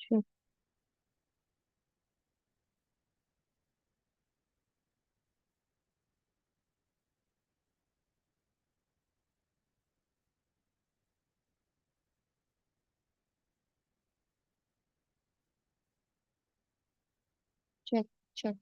Sure. Check, check.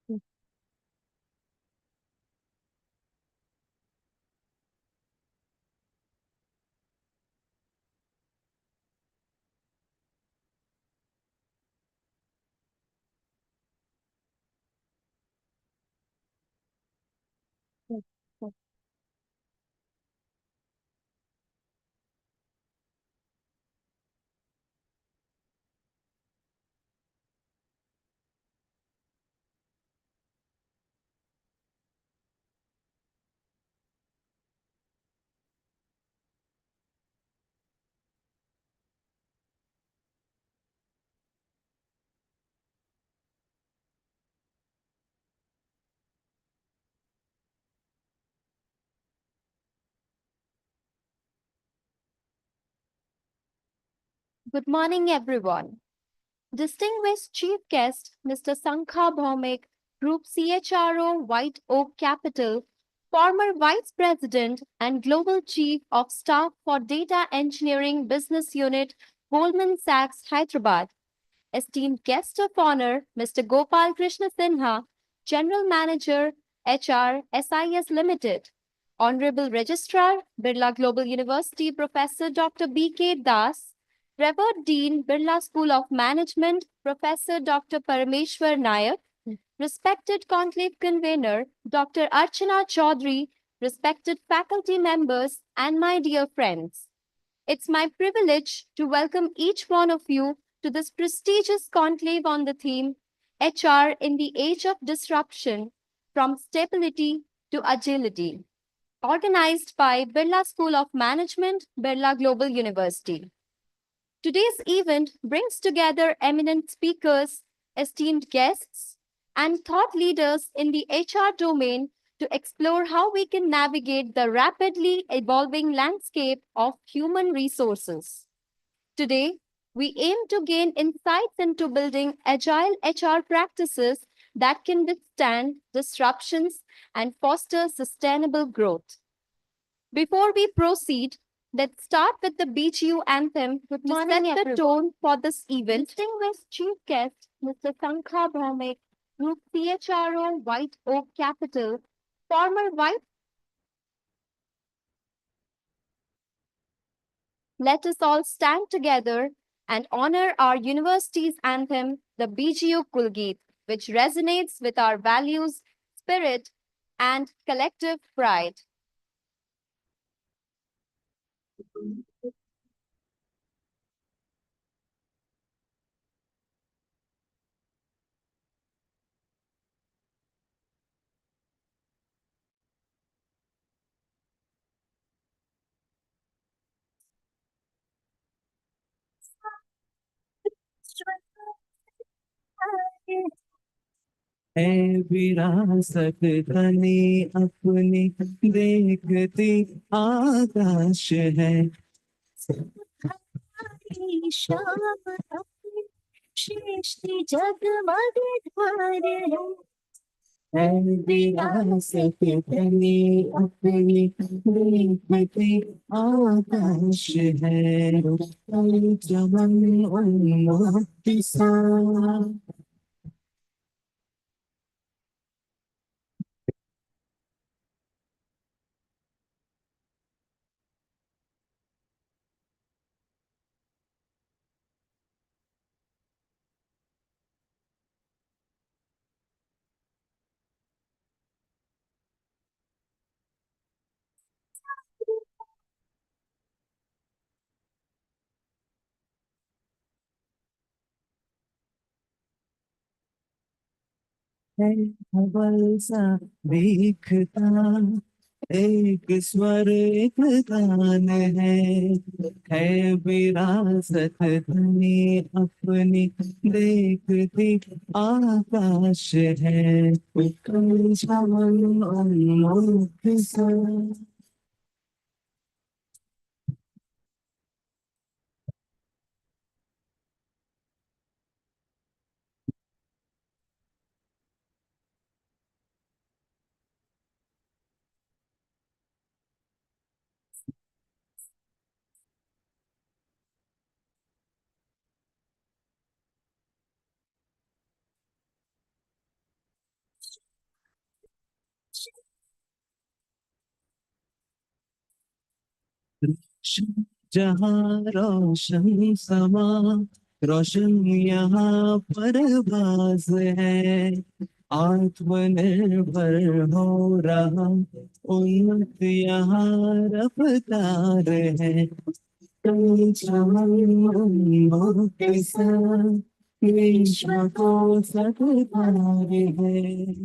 Mm. Check, check. Good morning, everyone. Distinguished Chief Guest, Mr. Sankha Bhaumik, Group CHRO, White Oak Capital, former Vice President and Global Chief of Staff for Data Engineering Business Unit, Goldman Sachs, Hyderabad. Esteemed Guest of Honor, Mr. Gopal Krishna Sinha, General Manager, HR, SIS Limited. Honorable Registrar, Birla Global University, Professor Dr. B.K. Das, Revered Dean, Birla School of Management, Professor Dr. Parameshwar Nayak, respected Conclave Convener, Dr. Archana Chaudhary, respected faculty members, and my dear friends. It's my privilege to welcome each one of you to this prestigious conclave on the theme HR in the Age of Disruption, from Stability to Agility, organized by Birla School of Management, Birla Global University. Today's event brings together eminent speakers, esteemed guests, and thought leaders in the HR domain to explore how we can navigate the rapidly evolving landscape of human resources. Today, we aim to gain insights into building agile HR practices that can withstand disruptions and foster sustainable growth. Before we proceed, let's start with the BGU anthem to set the tone for this event. Distinguished Chief Guest, Mr. Sankha Bhaumik, Group CHRO, White Oak Capital, former Vice. Let us all stand together and honor our university's anthem, the BGU Kulgeet, which resonates with our values, spirit, and collective pride. है विरासत तनी अपनी देखती आकाश है हमारी शाम अपनी सृष्टि जगमग धार है है विरासत धनी अपनी देखते आकाश है चमन उन्मुक्त सा है हवल सा दिखता एक स्वर एक गान है विरासत धनी अपनी देखती आकाश है कल चमन उन्मुख सा जहाँ रोशन समा रोशन यहाँ परवाज है आत्मनिर्भर हो रहा उन्नत यहाँ रफ्तार है कई चमन उन्मुख सा विश्व को सत्कार है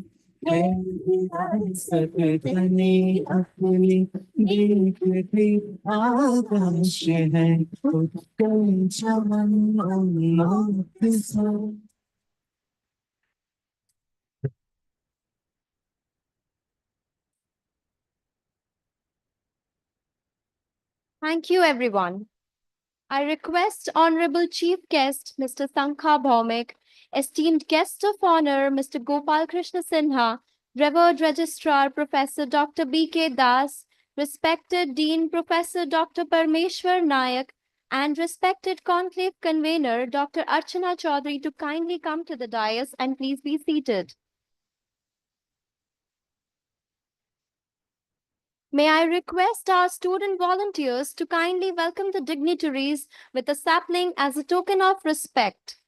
विरासत धनी अपनी देखते आकाश है कई चमन उन्मुख सा Thank you, everyone. I request Honorable Chief Guest Mr. Sankha Bhaumik, esteemed guest of honor Mr. Gopal Krishna Sinha, revered Registrar Professor Dr. B.K. Das, respected Dean Professor Dr. Parmeshwar Nayak, and respected Conclave Convener Dr. Archana Chaudhary to kindly come to the dais and please be seated. May I request our student volunteers to kindly welcome the dignitaries with a sapling as a token of respect.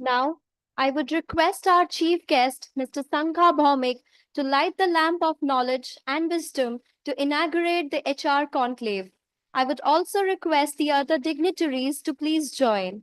Now, I would request our chief guest, Mr. Sankha Bhaumik, to light the lamp of knowledge and wisdom to inaugurate the HR conclave. I would also request the other dignitaries to please join.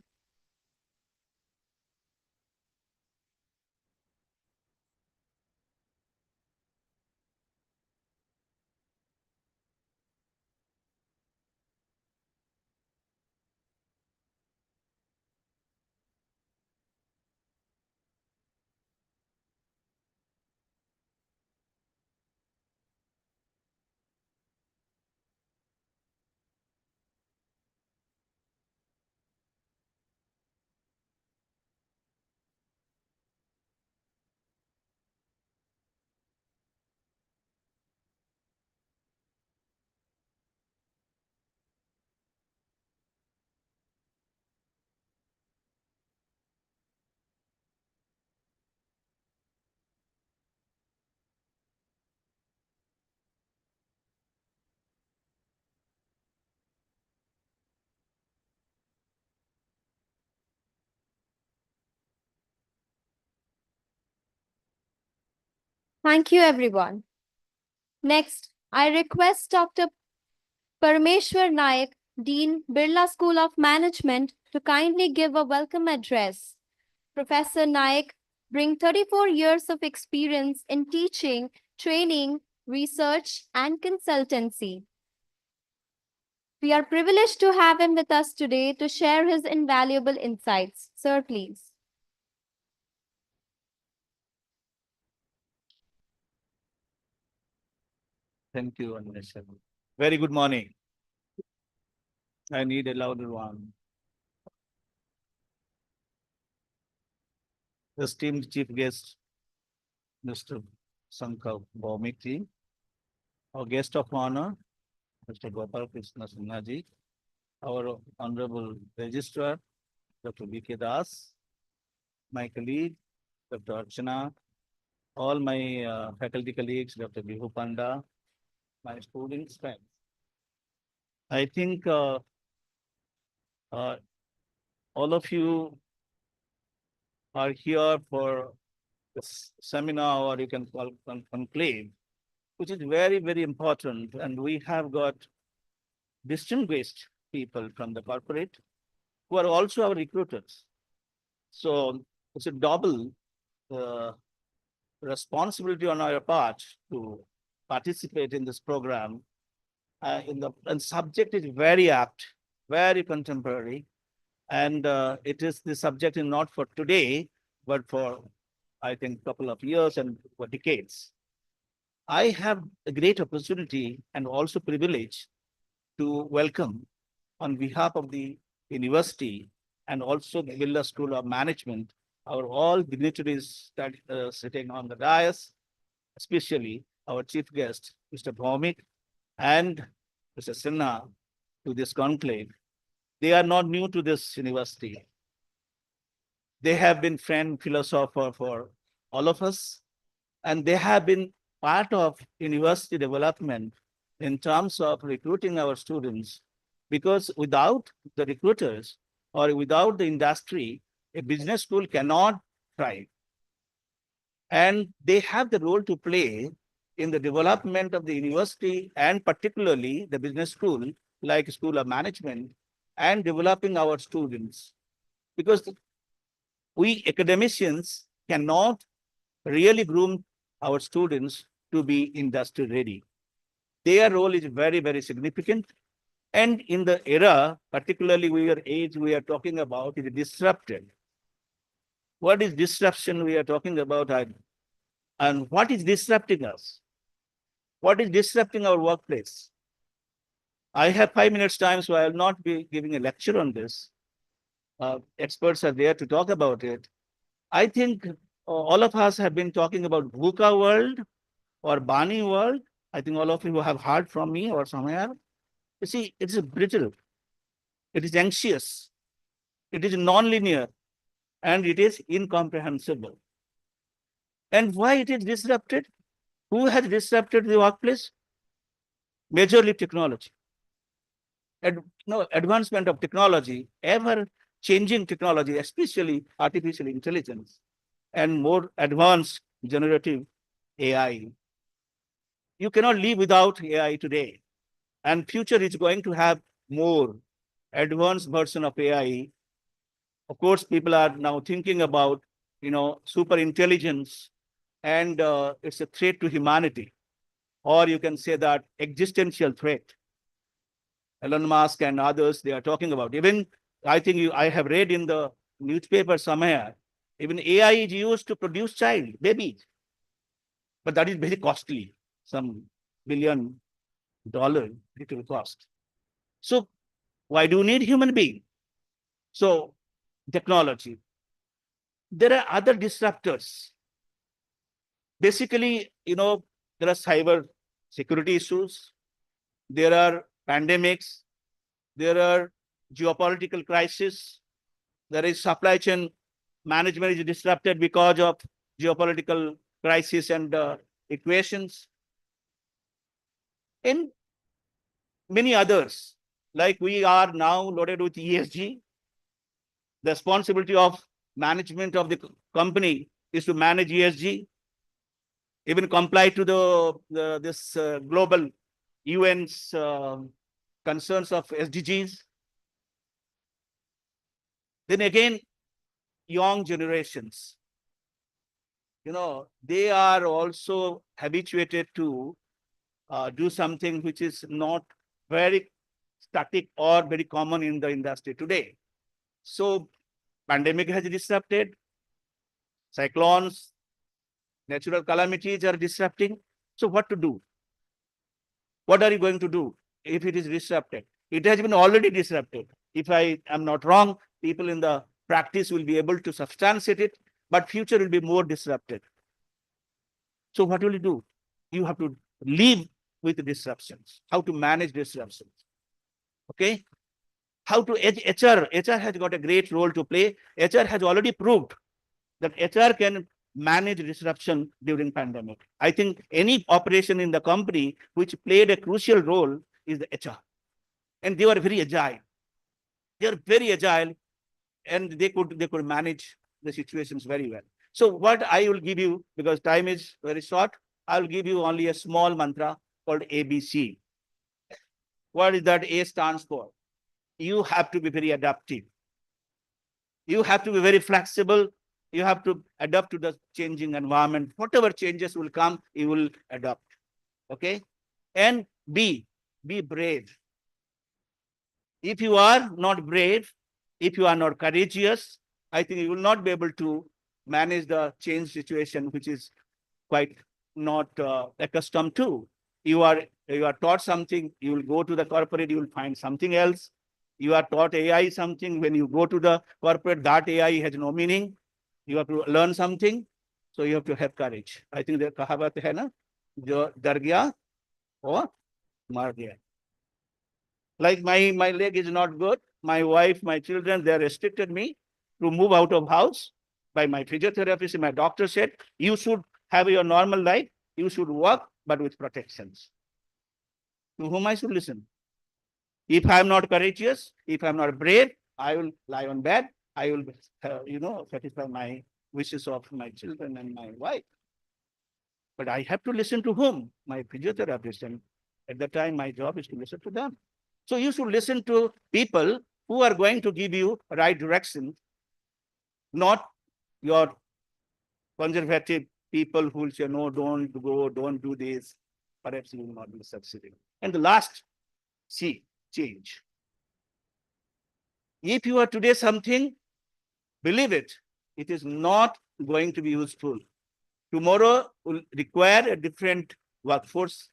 Thank you, everyone. Next, I request Dr. Parameshwar Nayak, Dean, Birla School of Management, to kindly give a welcome address. Professor Nayak brings 34 years of experience in teaching, training, research, and consultancy. We are privileged to have him with us today to share his invaluable insights. Sir, please. Thank you, Anusha. Very good morning. I need a louder one. Esteemed Chief Guest, Mr. Sankar Bhaumik, our guest of honor, Mr. Gopal Krishna Sinhaji, our Honorable Registrar, Dr. B.K. Das, my colleague, Dr. Archana, all my faculty colleagues, Dr. Bihu Panda, my students, friends. I think uh, all of you are here for this seminar, or you can call conclave, which is very, very important. And we have got distinguished people from the corporate who are also our recruiters. So it's a double uh, responsibility on our part to participate in this program. And subject is very apt, very contemporary, and it is the subject is not for today, but for I think couple of years and for decades. I have a great opportunity and also privilege to welcome on behalf of the university and also the Birla School of Management, our all dignitaries that sitting on the dais, especially our chief guest, Mr. Bhaumik and Mr. Sinha, to this conclave. They are not new to this university. They have been friend philosopher for all of us, and they have been part of university development in terms of recruiting our students, because without the recruiters or without the industry, a business school cannot thrive. And they have the role to play in the development of the university and particularly the business school, like School of Management, and developing our students. Because we academicians cannot really groom our students to be industry ready. Their role is very, very significant. And in the era, particularly we are talking about, is disrupted. What is disruption we are talking about? And what is disrupting us? What is disrupting our workplace? I have 5 minutes time, so I will not be giving a lecture on this. Experts are there to talk about it. I think all of us have been talking about VUCA world or Bani world. I think all of you have heard from me or somewhere. You see, it is brittle, it is anxious, it is non-linear, and it is incomprehensible. And why it is disrupted? Who has disrupted the workplace? Majorly technology. Advancement of technology, ever changing technology, especially artificial intelligence and more advanced generative AI. You cannot live without AI today. And future is going to have more advanced version of AI. Of course, people are now thinking about, super intelligence, and it's a threat to humanity, or you can say that existential threat. Elon Musk and others, they are talking about. Even I think I have read in the newspaper somewhere, even AI is used to produce babies, but that is very costly, some $1 billion it will cost. So why do you need human being? So technology. There are other disruptors. Basically, there are cyber security issues, there are pandemics, there are geopolitical crises, there is supply chain management is disrupted because of geopolitical crisis and equations, and many others. Like we are now loaded with ESG. The responsibility of management of the company is to manage ESG. even comply to this global UN's concerns of SDGs. Then again, young generations, they are also habituated to do something which is not very static or very common in the industry today. So pandemic has disrupted, cyclones, natural calamities are disrupting. So what to do? What are you going to do if it is disrupted? It has been already disrupted. If I am not wrong, people in the practice will be able to substantiate it, but future will be more disrupted. So what will you do? You have to live with disruptions, how to manage disruptions. Okay? How to HR. HR has got a great role to play. HR has already proved that HR can manage disruption during pandemic. I think any operation in the company which played a crucial role is the HR. And they were very agile. They are very agile, and they could manage the situations very well. So what I will give you, because time is very short, I will give you only a small mantra called ABC. What is that A stands for? You have to be very adaptive. You have to be very flexible. You have to adapt to the changing environment. Whatever changes will come, you will adapt. Okay? And be brave. If you are not brave, if you are not courageous, I think you will not be able to manage the change situation, which is quite not accustomed to. You are taught something, you will go to the corporate, you will find something else. You are taught AI something, when you go to the corporate, that AI has no meaning. You have to learn something, so you have to have courage. I think the kahavat hai na, jo dar gaya or mar gaya. Like my leg is not good, my wife, my children, they restricted me to move out of house by my physiotherapist. My doctor said, you should have your normal life, you should work, but with protections. To whom I should listen? If I am not courageous, if I am not brave, I will lie on bed. I will, satisfy my wishes of my children and my wife. But I have to listen to whom? My physiotherapist. And at the time, my job is to listen to them. So you should listen to people who are going to give you right direction, not your conservative people who will say, no, don't go, don't do this. Perhaps you will not be succeeding. And the last C, change. If you are today something, believe it, it is not going to be useful. Tomorrow will require a different workforce,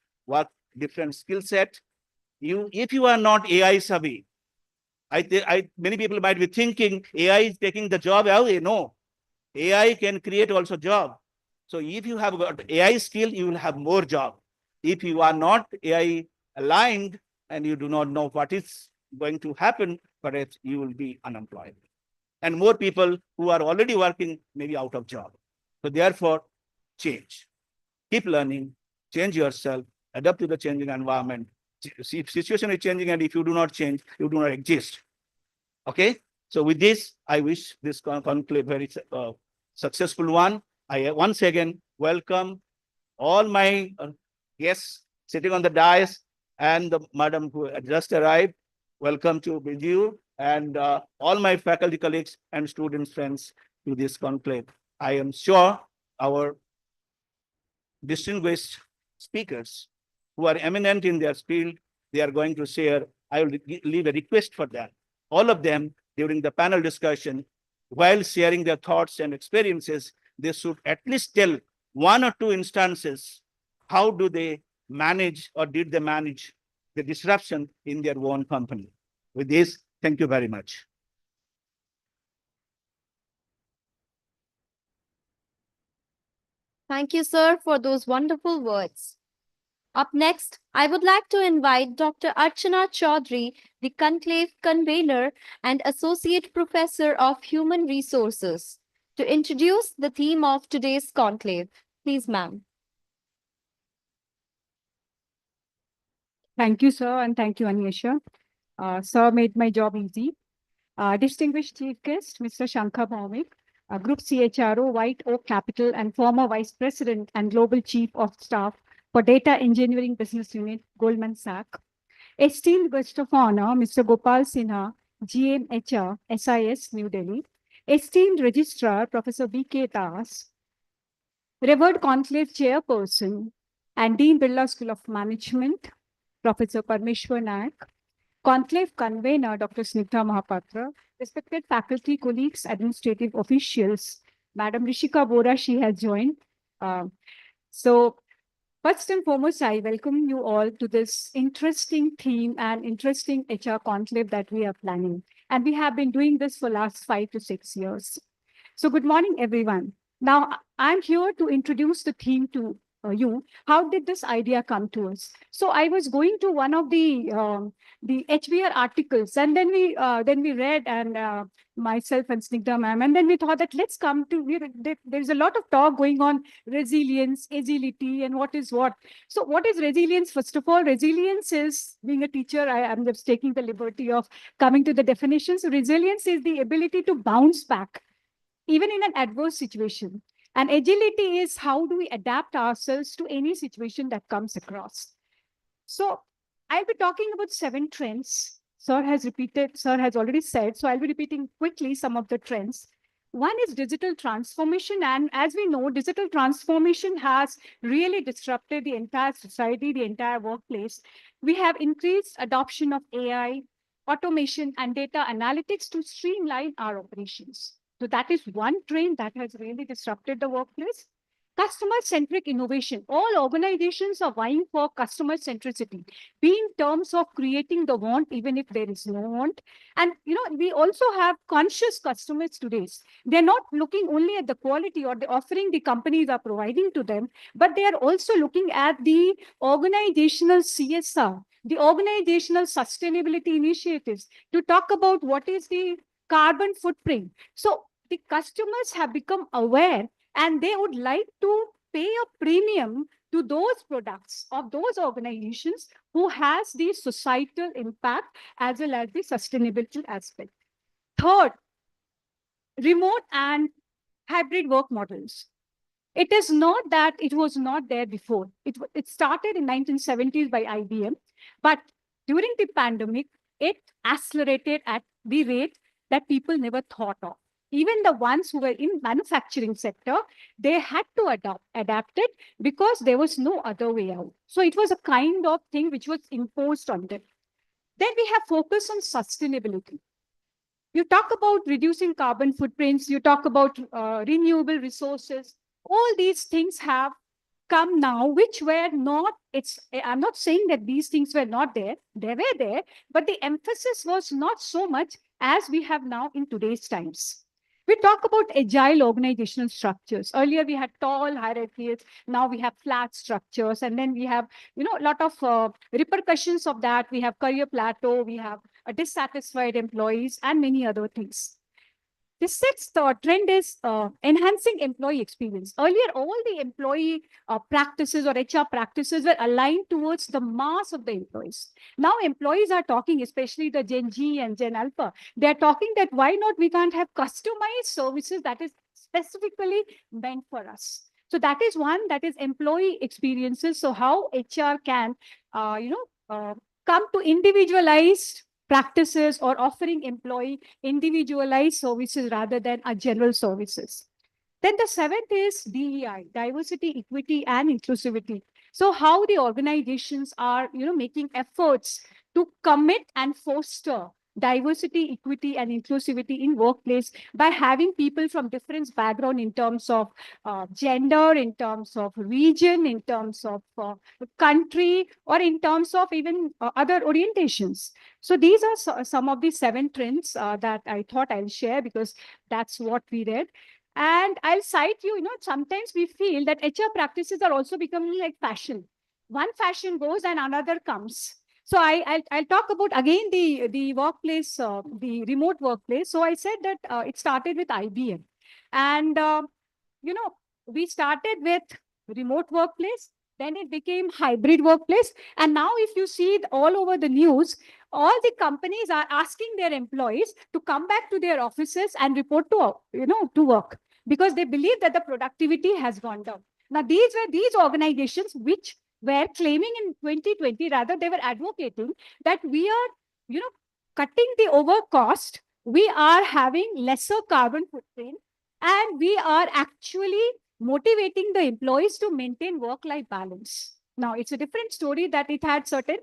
different skill set. If you are not AI savvy, many people might be thinking AI is taking the job away. No, AI can create also job. So if you have got AI skill, you will have more job. If you are not AI aligned and you do not know what is going to happen, perhaps you will be unemployed. And more people who are already working may be out of job. So therefore, change. Keep learning, change yourself, adapt to the changing environment. See, if situation is changing, and if you do not change, you do not exist. Okay? So with this, I wish this conclave very successful one. I once again welcome all my guests sitting on the dais and the madam who just arrived. Welcome to you and all my faculty colleagues and students friends to this conclave. I am sure our distinguished speakers who are eminent in their field, they are going to share. I will leave a request for them. All of them during the panel discussion, while sharing their thoughts and experiences, they should at least tell one or two instances, how do they manage or did they manage the disruption in their own company. With this, thank you very much. Thank you, sir, for those wonderful words. Up next, I would like to invite Dr. Archana Chaudhary, the Conclave Convener and Associate Professor of Human Resources, to introduce the theme of today's conclave. Please, ma'am. Thank you, sir, and thank you, Anyesha. Sir made my job easy. Distinguished Chief Guest, Mr. Shankha Bhaumik, Group CHRO, White Oak Capital, and former Vice President and Global Chief of Staff for Data Engineering Business Unit, Goldman Sachs. Esteemed Guest of Honor, Mr. Gopal Sinha, GMHR, SIS, New Delhi. Esteemed Registrar, Professor B.K. Das. Revered Conclave Chairperson and Dean Birla School of Management, Professor Parmeshwar Naik. Conclave Convener, Dr. Snigdha Mahapatra. Respected faculty, colleagues, administrative officials. Madam Rishika Bora, she has joined. So first and foremost, I welcome you all to this interesting theme and interesting HR conclave that we are planning. And we have been doing this for last 5 to 6 years. So good morning, everyone. Now, I'm here to introduce the theme to you. How did this idea come to us? So I was going to one of the HBR articles, and then we read, and myself and Snigdha ma'am, and then we thought that let's come to, there's a lot of talk going on, resilience, agility, and what is what. So what is resilience? First of all, resilience is, being a teacher, I'm just taking the liberty of coming to the definition. So resilience is the ability to bounce back even in an adverse situation. And agility is how do we adapt ourselves to any situation that comes across. So I'll be talking about 7 trends. Sir has already said, so I'll be repeating quickly some of the trends. One is digital transformation. And as we know, digital transformation has really disrupted the entire society, the entire workplace. We have increased adoption of AI, automation, and data analytics to streamline our operations. So that is one trend that has really disrupted the workplace. Customer-centric innovation. All organizations are vying for customer centricity, be in terms of creating the want, even if there is no want. And we also have conscious customers today. They're not looking only at the quality or the offering the companies are providing to them, but they are also looking at the organizational CSR, the organizational sustainability initiatives, to talk about what is the carbon footprint. So the customers have become aware, and they would like to pay a premium to those products of those organizations who has the societal impact as well as the sustainability aspect. Third, remote and hybrid work models. It is not that it was not there before. It started in 1970s by IBM, but during the pandemic, it accelerated at the rate that people never thought of. Even the ones who were in manufacturing sector, they had to adapt it because there was no other way out. So it was a kind of thing which was imposed on them. Then we have focus on sustainability. You talk about reducing carbon footprints, you talk about renewable resources. All these things have come now, which were not, I'm not saying that these things were not there, they were there, but the emphasis was not so much as we have now in today's times. We talk about agile organizational structures. Earlier, we had tall hierarchies. Now we have flat structures. And then we have, a lot of repercussions of that. We have career plateau. We have dissatisfied employees and many other things. The sixth trend is enhancing employee experience. Earlier, all the employee practices or HR practices were aligned towards the mass of the employees. Now, employees are talking, especially the Gen Z and Gen Alpha, they're talking that why not we can't have customized services that is specifically meant for us. So that is one, that is employee experiences. So how HR can, come to individualized practices or offering employee individualized services rather than a general services. Then the seventh is DEI, diversity, equity, and inclusivity. So how the organizations are, making efforts to commit and foster diversity, equity, and inclusivity in workplace by having people from different background in terms of gender, in terms of region, in terms of country, or in terms of even other orientations. So these are some of the 7 trends that I thought I'll share because that's what we read. And I'll cite you, sometimes we feel that HR practices are also becoming like fashion. One fashion goes and another comes. So I'll talk about again the workplace, the remote workplace. So I said that it started with IBM. And, we started with remote workplace. Then it became hybrid workplace. And now if you see it all over the news, all the companies are asking their employees to come back to their offices and report to, to work, because they believe that the productivity has gone down. Now, these were these organizations which were claiming in 2020, rather they were advocating that we are, cutting the over cost, we are having lesser carbon footprint, and we are actually motivating the employees to maintain work-life balance. Now, it's a different story that it had certain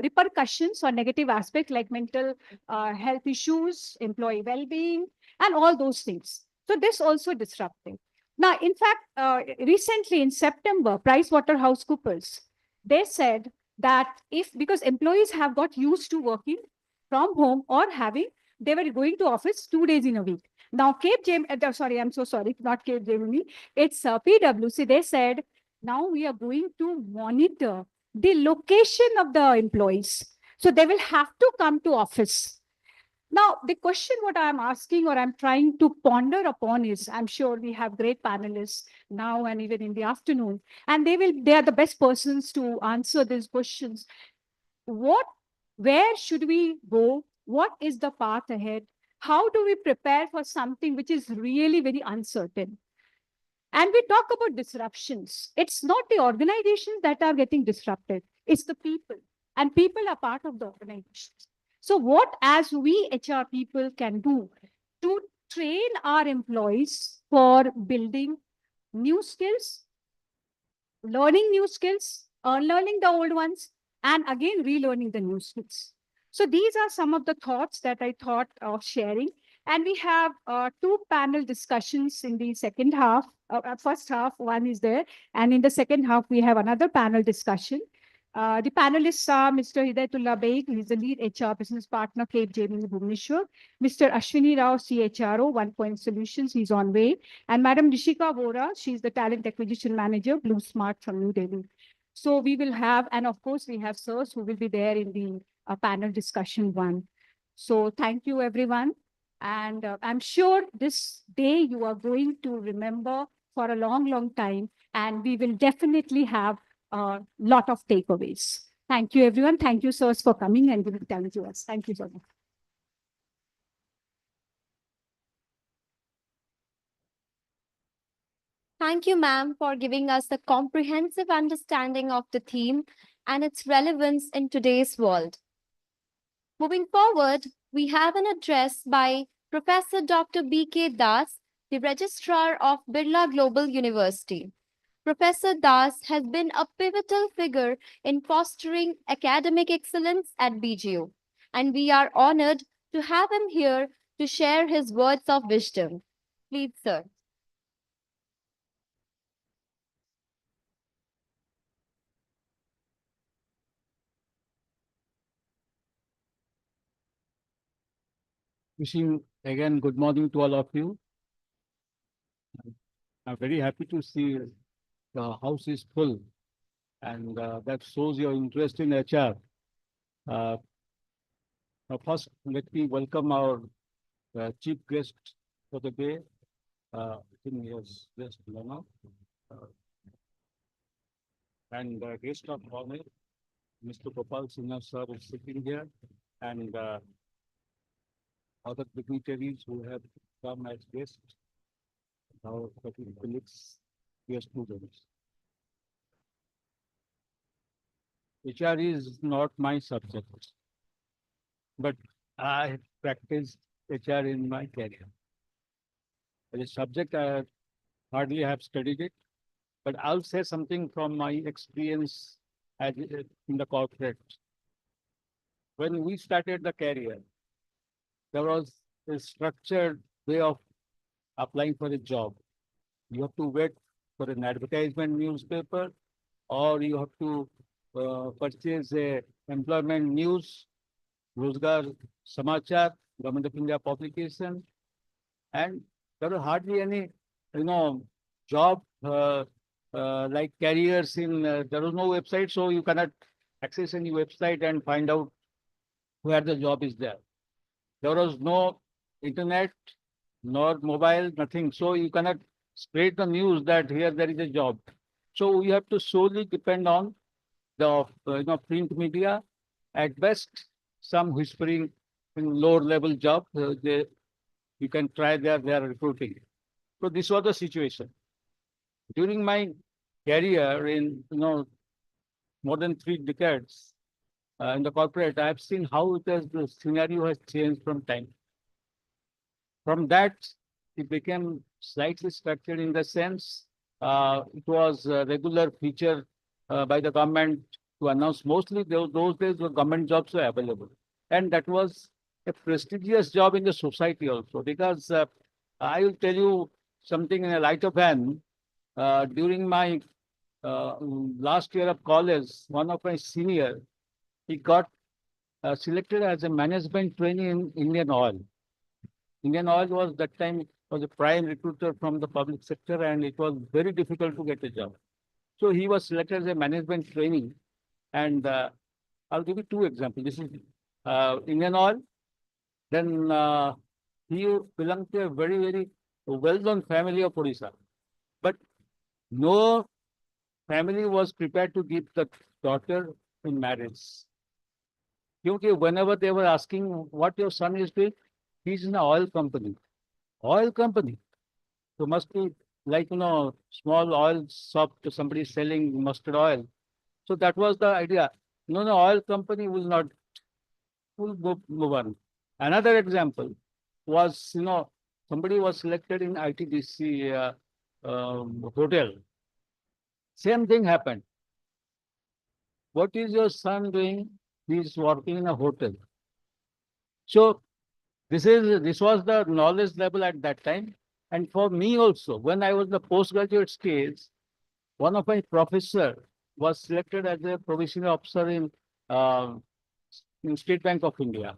repercussions or negative aspects like mental health issues, employee well-being, and all those things. So this also disrupting. Now, in fact, recently in September, PricewaterhouseCoopers, they said that because employees have got used to working from home or they were going to office 2 days in a week. Now, sorry, I'm so sorry, not Cape Gemini, it's PwC. They said, now we are going to monitor the location of the employees. So they will have to come to office. Now, the question what I'm asking or I'm trying to ponder upon is, I'm sure we have great panelists now and even in the afternoon, and they are the best persons to answer these questions. Where should we go? What is the path ahead? How do we prepare for something which is really very uncertain? And we talk about disruptions. It's not the organizations that are getting disrupted, it's the people. And people are part of the organizations. So, what as we HR people can do to train our employees for building new skills, learning new skills, unlearning the old ones, and again relearning the new skills. So these are some of the thoughts that I thought of sharing. And we have two panel discussions in the second half. First half, one is there. And in the second half, we have another panel discussion. The panelists are Mr. Hidayatullah Baig, who is the lead HR business partner, Cape Gemini Bhubaneswar. Mr. Ashwini Rao, CHRO, One Point Solutions, he's on way. And Madam Nishika Vora, she's the talent acquisition manager, Blue Smart from New Delhi. So we will have, and of course, we have sirs who will be there in the panel discussion one. So thank you, everyone. And I'm sure this day you are going to remember for a long, long time. And we will definitely have a lot of takeaways. Thank you, everyone. Thank you, sirs, for coming and giving time to us. Thank you so much. Thank you, ma'am, for giving us a comprehensive understanding of the theme and its relevance in today's world. Moving forward, we have an address by Professor Dr. B.K. Das, the Registrar of Birla Global University. Professor Das has been a pivotal figure in fostering academic excellence at BGU, and we are honored to have him here to share his words of wisdom. Please, sir. Wishing again good morning to all of you. I'm very happy to see the house is full, and that shows your interest in HR. Now first, let me welcome our chief guest for the day. I think he has just Lana. And guest of honor, Mr. Gopal Sinha sir is sitting here, and other dignitaries who have come as guests, our colleagues, dear students. HR is not my subject, but I practiced HR in my career. As a subject, I hardly have studied it, but I'll say something from my experience in the corporate. When we started the career, there was a structured way of applying for a job. You have to wait for an advertisement newspaper, or you have to purchase a employment news, Rozgar Samachar, Government of India publication, and there was hardly any, job like careers in. There was no website, so you cannot access any website and find out where the job is there. There was no internet, nor mobile, nothing. So you cannot spread the news that here there is a job. So we have to solely depend on the print media. At best, some whispering in lower level job, you can try there, they are recruiting. So this was the situation. During my career in more than 3 decades in the corporate, I have seen how the scenario has changed from time. From that, it became slightly structured in the sense it was a regular feature by the government to announce. Mostly those days the government jobs were available, and that was a prestigious job in the society also. Because I will tell you something in a lighter vein. During my last year of college, one of my senior, he got selected as a management trainee in Indian Oil. Indian Oil was that time was a prime recruiter from the public sector, and it was very difficult to get a job. So he was selected as a management trainee, and I'll give you two examples. This is Indian Oil. Then he belonged to a very well-known family of Odisha, but no family was prepared to give the daughter in marriage. Because whenever they were asking what your son is doing, he's in an oil company. Oil company. So must be like, small oil shop to somebody selling mustard oil. So that was the idea. No, oil company will move on. Another example was, somebody was selected in ITDC hotel. Same thing happened. What is your son doing? He's working in a hotel. So this was the knowledge level at that time. And for me also, when I was the postgraduate stage, one of my professor was selected as a provisional officer uh, in State Bank of India.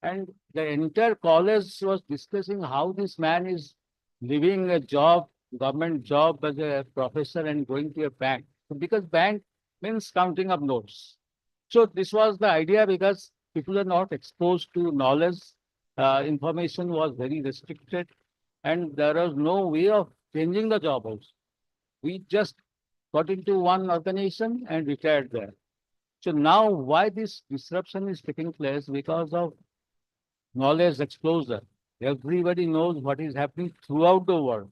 And the entire college was discussing how this man is leaving a job, government job as a professor and going to a bank. Because bank means counting of notes. So this was the idea because people are not exposed to knowledge. Information was very restricted and there was no way of changing the job also. We just got into one organization and retired there. So now why this disruption is taking place? Because of knowledge explosion. Everybody knows what is happening throughout the world.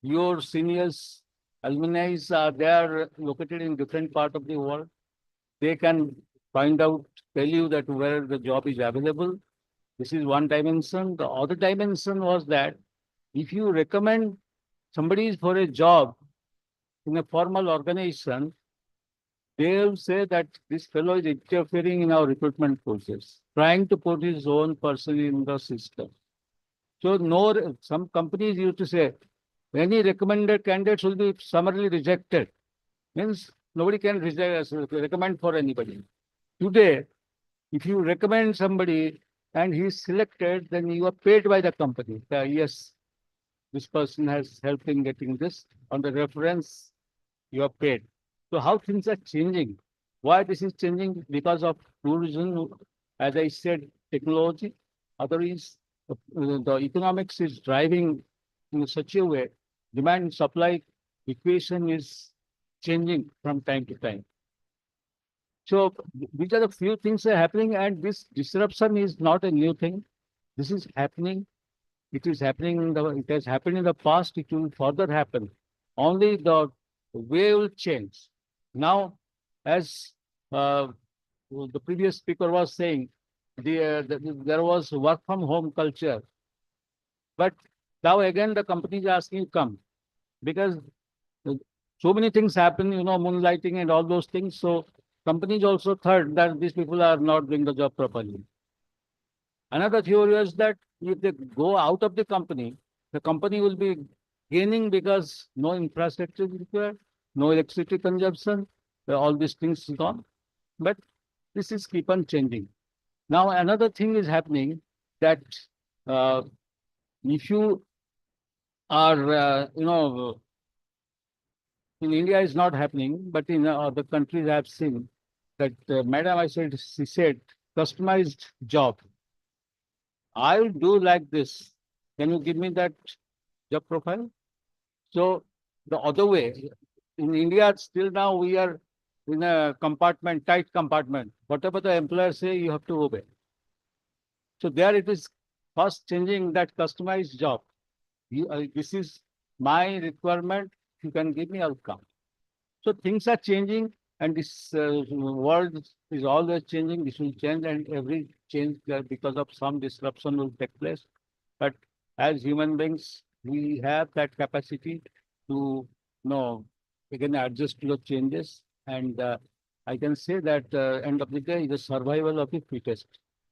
Your seniors, alumni are there located in different part of the world. They can find out, tell you that where the job is available. This is one dimension. The other dimension was that if you recommend somebody for a job in a formal organization, they will say that this fellow is interfering in our recruitment process, trying to put his own person in the system. So no, some companies used to say, any recommended candidates will be summarily rejected. Means nobody can recommend for anybody. Today, if you recommend somebody and he is selected, then you are paid by the company. Yes, this person has helped in getting this. On the reference, you are paid. So how things are changing? Why this is changing? Because of two reasons. As I said, technology. Other is the economics is driving in such a way, demand and supply equation is changing from time to time. So these are the few things that are happening, and this disruption is not a new thing. This is happening. It is happening it has happened in the past. It will further happen. Only the way will change. Now, as the previous speaker was saying, there was work from home culture, but now again the companies are asking you come because uh, so many things happen, moonlighting and all those things. So companies also thought that these people are not doing the job properly. Another theory is that if they go out of the company will be gaining because no infrastructure is required, no electricity consumption, all these things gone. But this is keep on changing. Now another thing is happening that uh, if you are, in India is not happening, but in other countries I have seen that, madam, she said, customized job. I will do like this. Can you give me that job profile? So the other way, in India, still now we are in a compartment, tight compartment. Whatever the employer say, you have to obey. So there it is first changing that customized job. This is my requirement. You can give me, I'll come. So things are changing, and this world is always changing. This will change, and every change because of some disruption will take place. But as human beings, we have that capacity to know we can adjust to the changes. And I can say that end of the day is the survival of the fittest.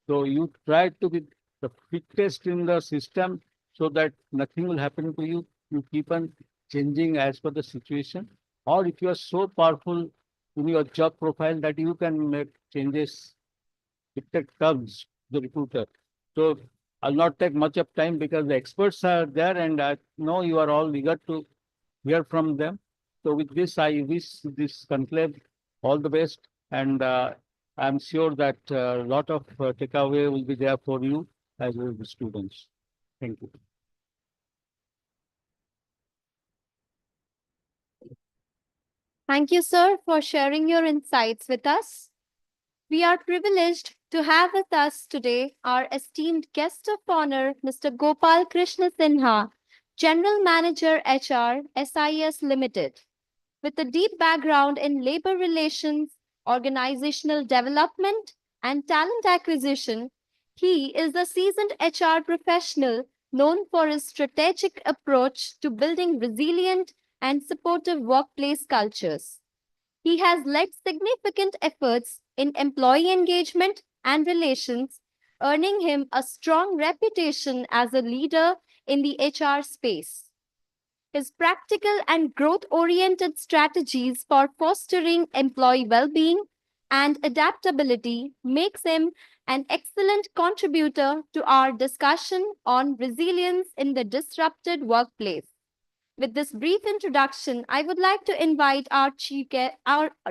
So you try to be the fittest in the system so that nothing will happen to you. You keep on changing as per the situation. Or if you are so powerful in your job profile that you can make changes, if that comes, the recruiter. So I'll not take much of time because the experts are there and I know you are all eager to hear from them. So with this, I wish this conclave all the best, and I'm sure that a lot of takeaway will be there for you as well as the students. Thank you. Thank you, sir, for sharing your insights with us. We are privileged to have with us today our esteemed guest of honor, Mr. Gopal Krishna Sinha, General Manager HR, SIS Limited. With a deep background in labor relations, organizational development, and talent acquisition, he is a seasoned HR professional known for his strategic approach to building resilient and supportive workplace cultures. He has led significant efforts in employee engagement and relations, earning him a strong reputation as a leader in the HR space. His practical and growth oriented strategies for fostering employee well being and adaptability makes him an excellent contributor to our discussion on resilience in the disrupted workplace. With this brief introduction, I would like to invite our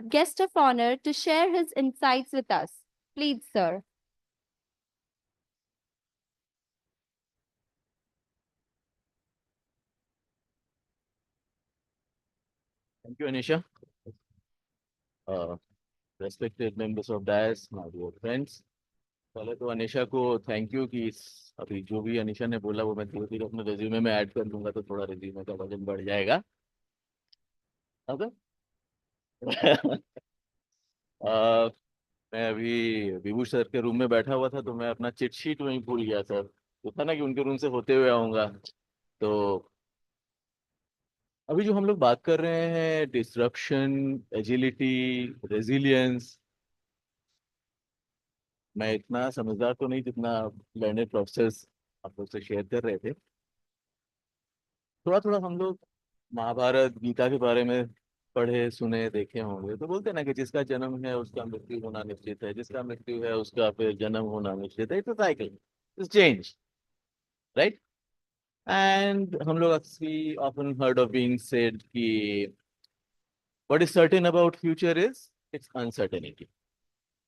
guest of honor to share his insights with us. Please, sir. Thank you, Anisha. Uh, Respected members of DAS, my dear friends. पहले तो अनिशा को thank you कि अभी जो भी अनिशा ने बोला वो मैं धीरे धीरे अपने रिज्यूमे में ऐड कर लूंगा तो थोड़ा रिज्यूमे का वजन बढ़ जाएगा। ओके। मैं अभी विभू सर के रूम में बैठा हुआ था तो मैं अपना चिट शीट वहीं भूल गया सर। तो था ना कि उनके रूम से होते हुए आऊंगा। तो अभी जो हम लोग बात कर रहे हैं डिसरप्शन, एजिलिटी, रेजिलियंस, मैं इतना समझदार तो नहीं जितना लर्नर प्रोफेसर्स आप लोग से शेयर कर रहे थे। थोड़ा थोड़ा हम लोग महाभारत गीता के बारे में पढ़े सुने देखे होंगे तो बोलते हैं ना कि जिसका जन्म है उसका मृत्यु होना निश्चित है, जिसका मृत्यु है उसका फिर जन्म होना निश्चित है। It's cycle, it's change, right. And हम लोग अक्सर often heard of being said कि what is certain about future is its uncertainty,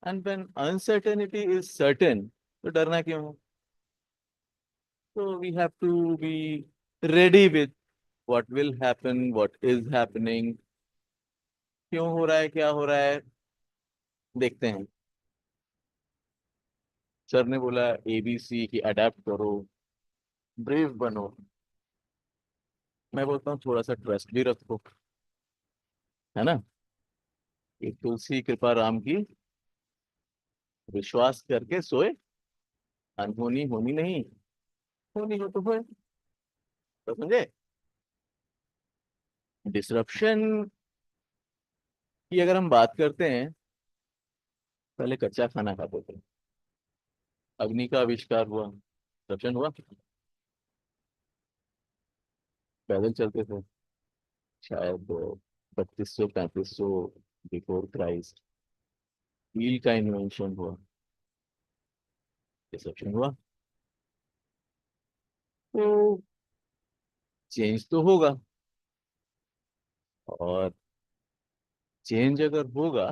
and when uncertainty is certain तो डरना क्यों है? तो we have to be ready with what will happen, what is happening, क्यों हो रहा है, क्या हो रहा है, देखते हैं। सर ने बोला ABC की अडेप्ट करो, ब्रेव बनो। मैं बोलता हूँ थोड़ा सा ट्रस्ट भी रखो, है ना। एक तुलसी कृपा राम की, विश्वास करके सोए, अनहोनी होनी नहीं, होनी हो तो होए। तो समझे। डिसरप्शन की अगर हम बात करते हैं, पहले कच्चा खाना खाते थे, अग्नि का आविष्कार हुआ, डिसरप्शन हुआ। पैदल चलते थे, शायद 3200-3500 बिफोर क्राइस्ट। व्हील का इन्वेंशन हुआ, डिसरप्शन हुआ। तो चेंज तो होगा, और चेंज अगर होगा,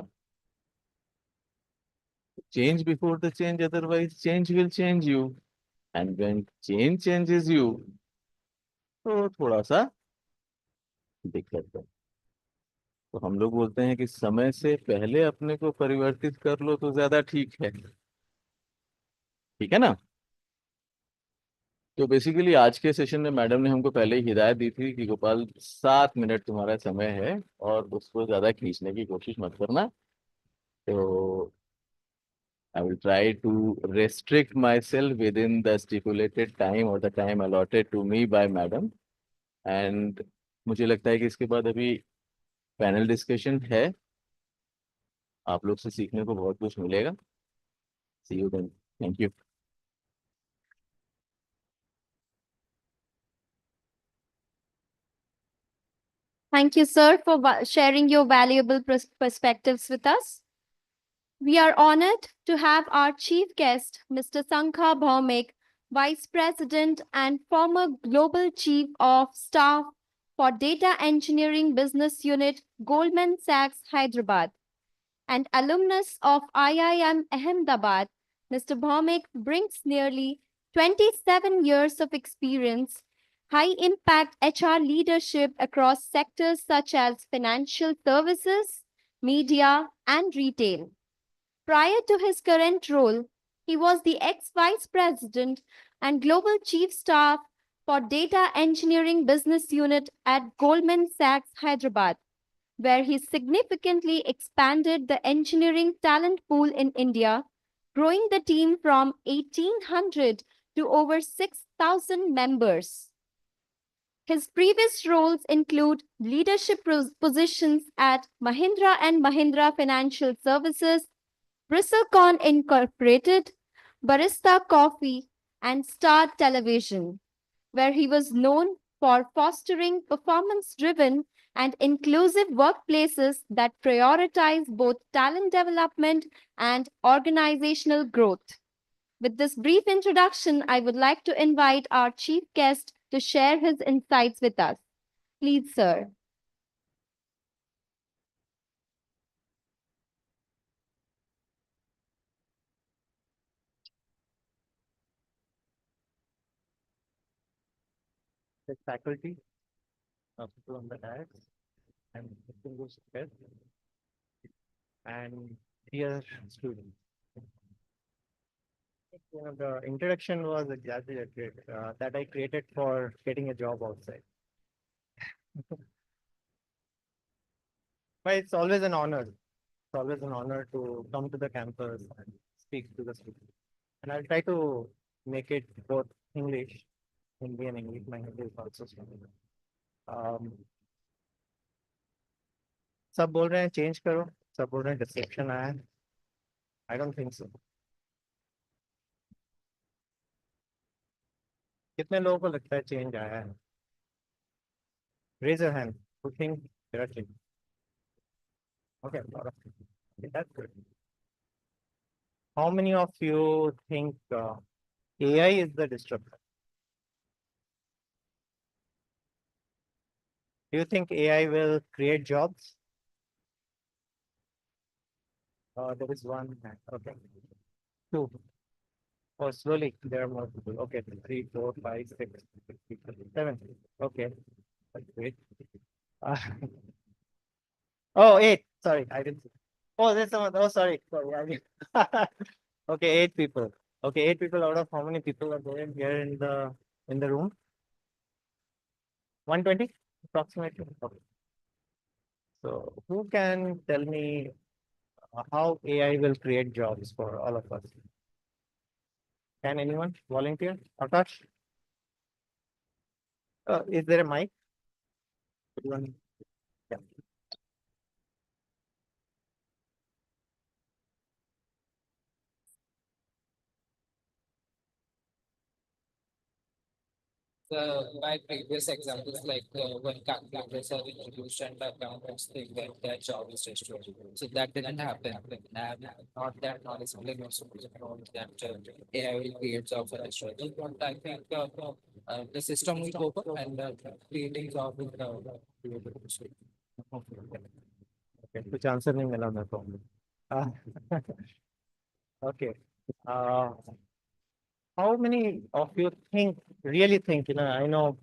change before the change, otherwise change will change you, and when change changes you तो थोड़ा सा दिक्कत है। तो हम लोग बोलते हैं कि समय से पहले अपने को परिवर्तित कर लो तो ज्यादा ठीक है ना। तो बेसिकली आज के सेशन में मैडम ने हमको पहले ही हिदायत दी थी कि गोपाल 7 मिनट तुम्हारा समय है और उसको ज्यादा खींचने की कोशिश मत करना। तो I will try to restrict myself within the stipulated time or the time allotted to me by madam. And मुझे लगता है कि इसके बाद अभी पैनल डिस्कशन है। आप लोग से सीखने को बहुत कुछ मिलेगा। See you then. Thank you. Thank you, sir, for sharing your valuable perspectives with us. We are honored to have our chief guest, Mr. Sankha Bhaumik, Vice President and former Global Chief of Staff for Data Engineering Business Unit, Goldman Sachs, Hyderabad, and alumnus of IIM Ahmedabad. Mr. Bhaumik brings nearly 27 years of experience, high impact HR leadership across sectors such as financial services, media, and retail. Prior to his current role, he was the ex-vice president and global chief staff for data engineering business unit at Goldman Sachs, Hyderabad, where he significantly expanded the engineering talent pool in India, growing the team from 1,800 to over 6,000 members. His previous roles include leadership positions at Mahindra and Mahindra Financial Services, Bristlecon Incorporated, Barista Coffee, and Star Television, where he was known for fostering performance-driven and inclusive workplaces that prioritize both talent development and organizational growth. With this brief introduction, I would like to invite our chief guest to share his insights with us. Please, sir. The faculty, people on the dais, and distinguished guests, and dear students. The introduction was exactly that I created for getting a job outside. But it's always an honor. It's always an honor to come to the campus and speak to the students. And I'll try to make it both English, Hindi and English. My Hindi is also strong. सब बोल रहे हैं change करो, सब बोल रहे हैं description आया है। I don't think so. कितने लोगों को लगता है चेंज आया है? Raise your hand who think there are changes. Okay, a lot of people. Okay, that's good. How many of you think AI is the disruptor? Do you think AI will create jobs? There is one hand. Okay. Two. Oh, slowly. There are more people. Okay. 3, 4, 5, 6, 7. Okay. That's great. Oh, 8. Sorry, I didn't see. Oh, there's someone. Oh, sorry. Sorry. I didn't. Okay, 8 people. Okay, 8 people out of how many people are there here in the room? 120 approximately. Okay. So who can tell me how AI will create jobs for all of us? Can anyone volunteer? Akash? Is there a mic? Everyone? Yeah. My previous examples, like when calculators are introduced and accountants think that their job is destroyed. So that didn't happen. I have not that knowledge that AI will create jobs for destroyed. But I think the system will go up and creating jobs will be able to destroy. Okay, कुछ answer नहीं मिला मेरे को। Okay. How many of you really think, I know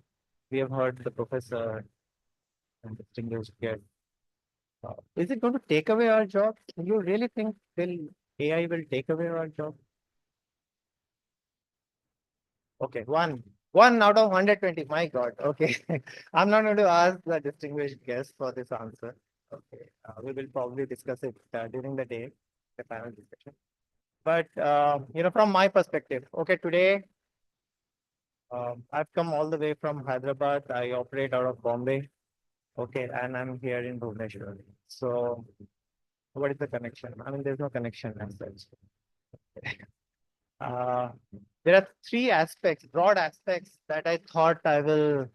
we have heard the professor and distinguished guest. Is it going to take away our jobs? Do you really think AI will take away our job? Okay, one out of 120. My God. Okay, I'm not going to ask the distinguished guest for this answer. Okay, we will probably discuss it during the day, the panel discussion. But from my perspective, okay, today I've come all the way from Hyderabad. I operate out of Bombay. Okay, and I'm here in Bhubaneswar. So, what is the connection? I mean, there's no connection as such. Uh, there are three aspects, broad aspects that I thought I will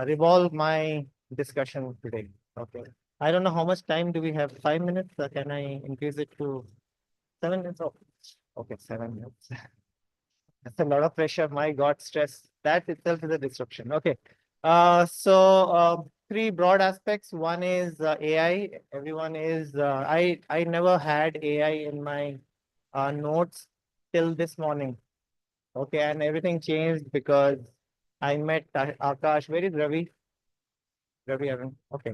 revolve my discussion today. Okay. I don't know how much time do we have? 5 minutes? Can I increase it to 7 minutes? Oh, okay, 7 minutes. That's a lot of pressure. My God, stress. That itself is a disruption. Okay. Three broad aspects. One is AI. Everyone is. I never had AI in my notes till this morning. Okay, and everything changed because I met Akash. Where is Ravi? Ravi, Arun. Okay,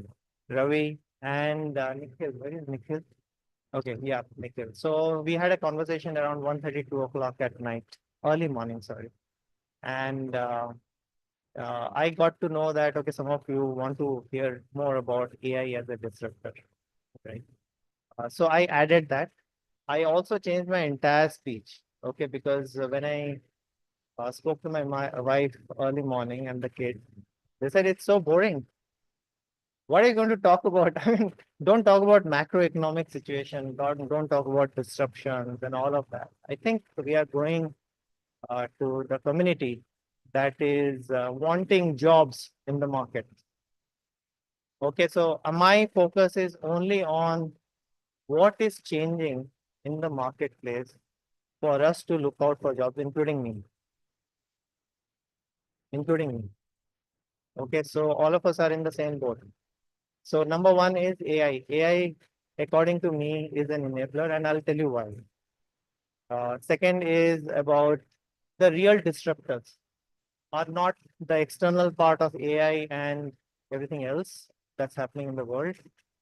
Ravi and Nikhil. Where is Nikhil? Okay, yeah, Nikhil. So we had a conversation around 1:30, 2 o'clock at night, early morning, sorry. And I got to know that, okay, some of you want to hear more about AI as a disruptor, right? So I added that. I also changed my entire speech, okay, because when I spoke to my wife early morning and the kid, they said it's so boring. What are you going to talk about? I mean, don't talk about macroeconomic situation. Don't talk about disruptions and all of that. I think we are going to the community that is wanting jobs in the market. Okay, so my focus is only on what is changing in the marketplace for us to look out for jobs, including me. Including me. Okay, so all of us are in the same boat. So number one is AI. AI, according to me, is an enabler, and I'll tell you why. Second is about the real disruptors are not the external part of AI and everything else that's happening in the world.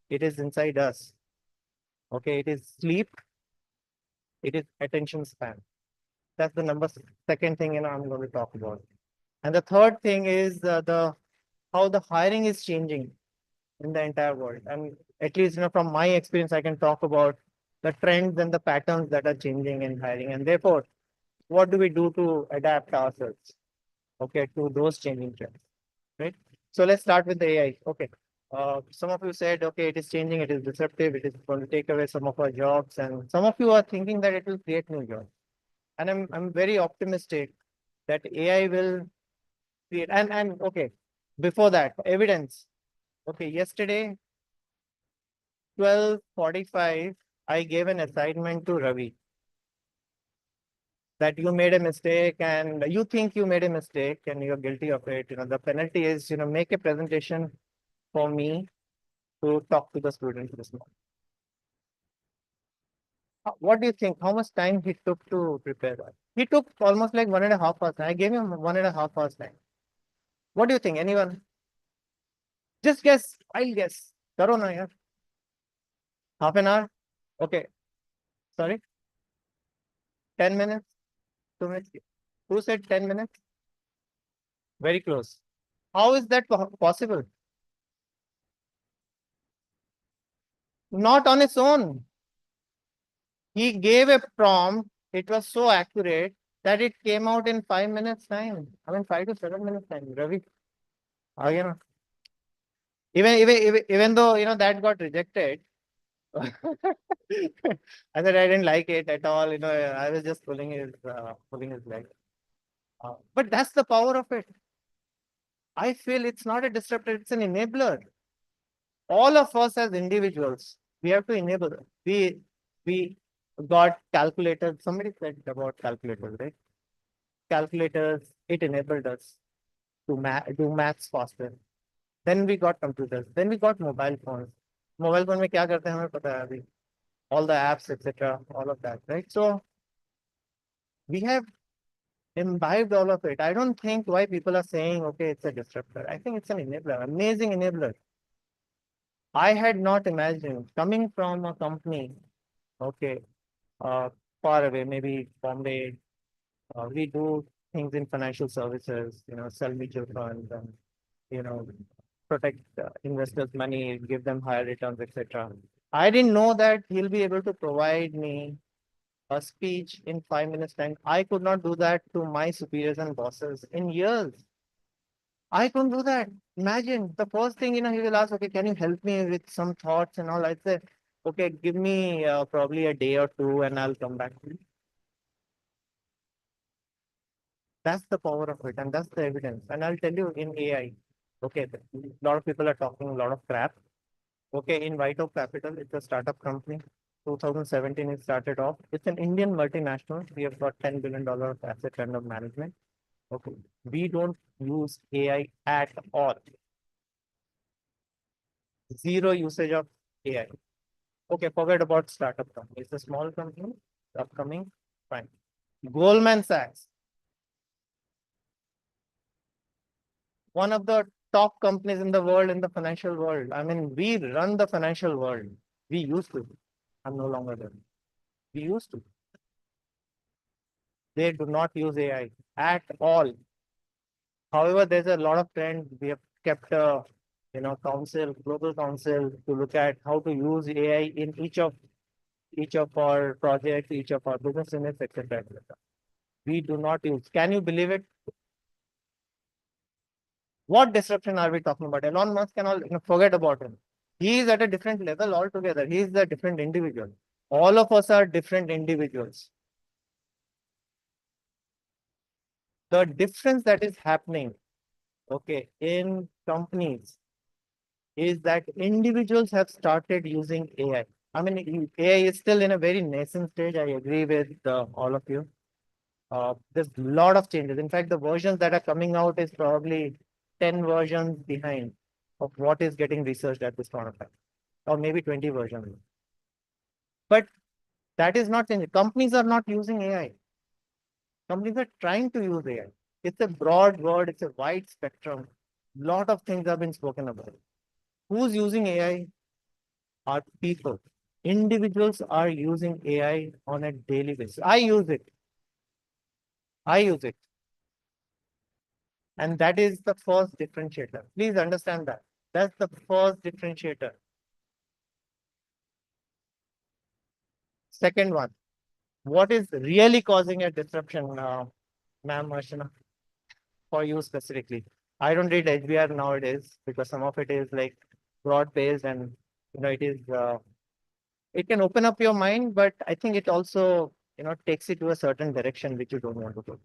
It is inside us. Okay, it is sleep. It is attention span. That's the second thing I'm going to talk about. And the third thing is the how the hiring is changing in the entire world. And at least from my experience, I can talk about the trends and the patterns that are changing in hiring. And therefore, what do we do to adapt ourselves, okay, to those changing trends, right? So let's start with the AI. Okay. Some of you said, okay, it is changing, it is disruptive, it is going to take away some of our jobs, and some of you are thinking that it will create new jobs. And I'm very optimistic that AI will create. And okay, before that, evidence. Okay, yesterday, 12:45, I gave an assignment to Ravi that you made a mistake and you think you made a mistake and you're guilty of it. The penalty is, make a presentation for me to talk to the students this morning. What do you think? How much time he took to prepare that? He took almost like 1.5 hours. I gave him 1.5 hours time. What do you think? Anyone? Just guess. I'll guess. Karo na yaar. Half an hour? Okay. Sorry? 10 minutes? 2 minutes? Who said 10 minutes? Very close. How is that possible? Not on its own. He gave a prompt. It was so accurate that it came out in 5 minutes time. I mean, 5 to 7 minutes time. Ravi. Again. Even though, that got rejected. I said I didn't like it at all. I was just pulling his leg. But that's the power of it. I feel it's not a disruptor, it's an enabler. All of us as individuals, we have to enable. We got calculators. Somebody said about calculators, right? Calculators, it enabled us to do maths faster. Then we got computers. Then we got mobile phones. Mobile phone में क्या करते हैं हमें पता है अभी. All the apps, etc. All of that, right? So we have imbibed all of it. I don't think why people are saying, okay, it's a disruptor. I think it's an enabler, amazing enabler. I had not imagined coming from a company, okay, far away, maybe Bombay. We do things in financial services, sell mutual funds and, protect investors' money, give them higher returns, etc. I didn't know that he'll be able to provide me a speech in 5 minutes time. I could not do that to my superiors and bosses in years. I couldn't do that. Imagine the first thing, he will ask, okay, can you help me with some thoughts and all? I said, okay, give me probably a day or two and I'll come back to you. That's the power of it, and that's the evidence. And I'll tell you in AI, okay, a lot of people are talking a lot of crap. Okay, in White Oak Capital, it's a startup company. 2017, it started off. It's an Indian multinational. We have got $10 billion of asset under management. Okay, we don't use AI at all. Zero usage of AI. Okay, forget about startup company. It's a small company, upcoming, fine. Goldman Sachs, one of the top companies in the world, in the financial world. I mean, we run the financial world. We used to. I'm no longer there. We used to. They do not use AI at all. However, there's a lot of trend. We have kept a council, global council, to look at how to use AI in each of our projects, each of our business units, etc. etc. We do not use. Can you believe it? What disruption are we talking about? Elon Musk can all forget about him. He is at a different level altogether. He is a different individual. All of us are different individuals. The difference that is happening, okay, in companies is that individuals have started using AI. I mean, AI is still in a very nascent stage. I agree with all of you. There's a lot of changes. In fact, the versions that are coming out is probably 10 versions behind of what is getting researched at this point of time, or maybe 20 versions. But that is not changing. Companies are not using AI. Companies are trying to use AI. It's a broad word, it's a wide spectrum. A lot of things have been spoken about. Who's using AI? Are people. Individuals are using AI on a daily basis. I use it. And that is the first differentiator. Please understand that. That's the first differentiator. Second one, what is really causing a disruption, ma'am Archana, for you specifically? I don't read HBR nowadays because some of it is like broad-based and it can open up your mind, but I think it also takes it to a certain direction which you don't want to go.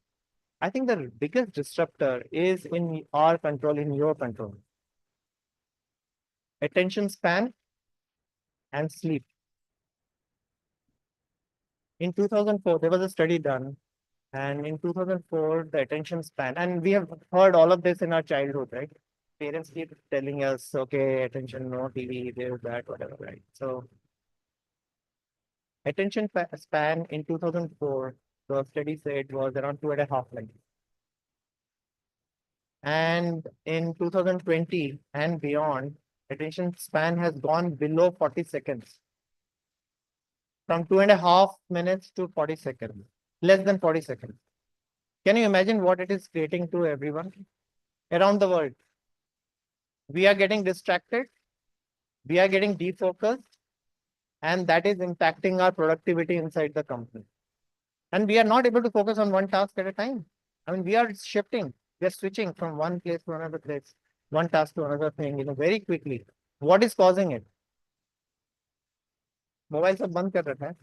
I think the biggest disruptor is in our control, in your control. Attention span and sleep. In 2004, there was a study done, and in 2004, the attention span, and we have heard all of this in our childhood, right? Parents keep telling us, okay, attention, no TV, this, that, whatever, right? So, attention span in 2004, the study said was around 2.5 minutes. And in 2020 and beyond, attention span has gone below 40 seconds. From 2.5 minutes to 40 seconds, less than 40 seconds. Can you imagine what it is creating to everyone around the world? We are getting distracted, we are getting defocused, and that is impacting our productivity inside the company. And we are not able to focus on one task at a time. I mean, we are shifting, we are switching from one place to another place, one task to another thing, very quickly. What is causing it? Mobile सब बंद कर रखा है,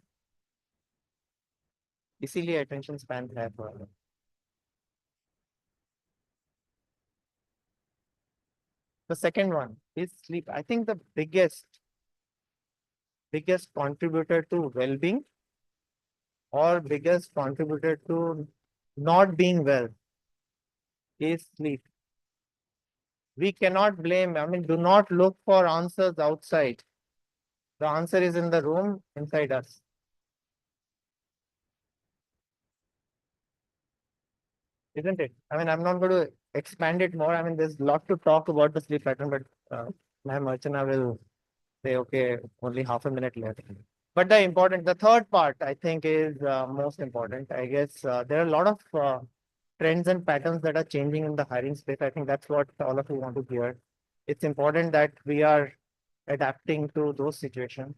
इसीलिए attention span है थोड़ा. The second one is sleep. I think the biggest contributor to well-being or biggest contributor to not being well is sleep. We cannot blame, I mean, do not look for answers outside. The answer is in the room inside us. Isn't it? I mean, I'm not going to expand it more. I mean, there's a lot to talk about the sleep pattern, but Ma'am Archana will say, okay, only half a minute left. But the third part, I think, is most important. I guess there are a lot of trends and patterns that are changing in the hiring space. I think that's what all of you want to hear. It's important that we are adapting to those situations.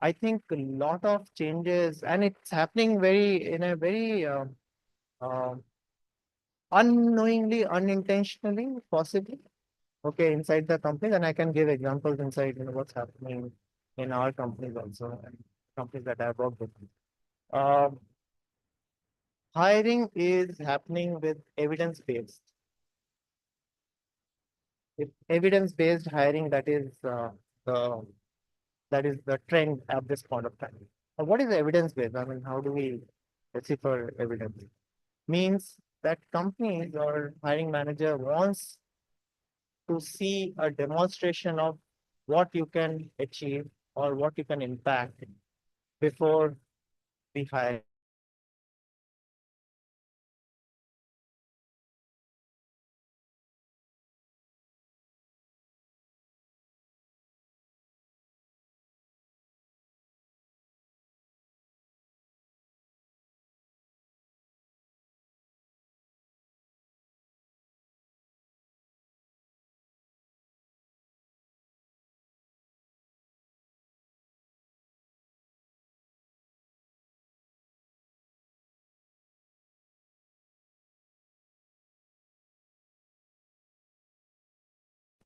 I think a lot of changes, and it's happening in a very um unknowingly, unintentionally, possibly. Okay, inside the companies, and I can give examples inside, what's happening in our companies also, and companies that I've worked with. Um, Hiring is happening with evidence-based. If evidence-based hiring, the that is the trend at this point of time. What is evidence-based? I mean, how do we decipher evidence? Means that companies or hiring manager wants to see a demonstration of what you can achieve or what you can impact before we hire.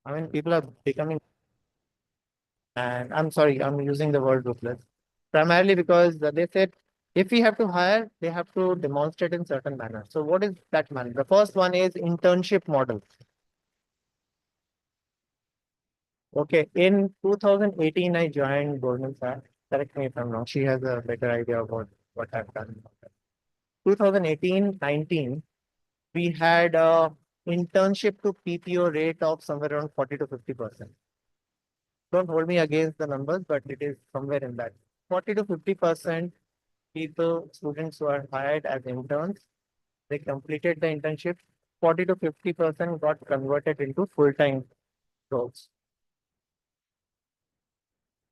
I mean, people are becoming, and I'm sorry, I'm using the word ruthless, primarily because they said if we have to hire, they have to demonstrate in certain manner. So what is that manner? The first one is internship model. Okay, in 2018, I joined Goldman Sachs. Correct me if I'm wrong. She has a better idea about what I've done. 2018-19, we had a internship to PPO rate of somewhere around 40 to 50%. Don't hold me against the numbers, but it is somewhere in that. 40 to 50% people, students who are hired as interns, they completed the internship. 40 to 50% got converted into full-time roles.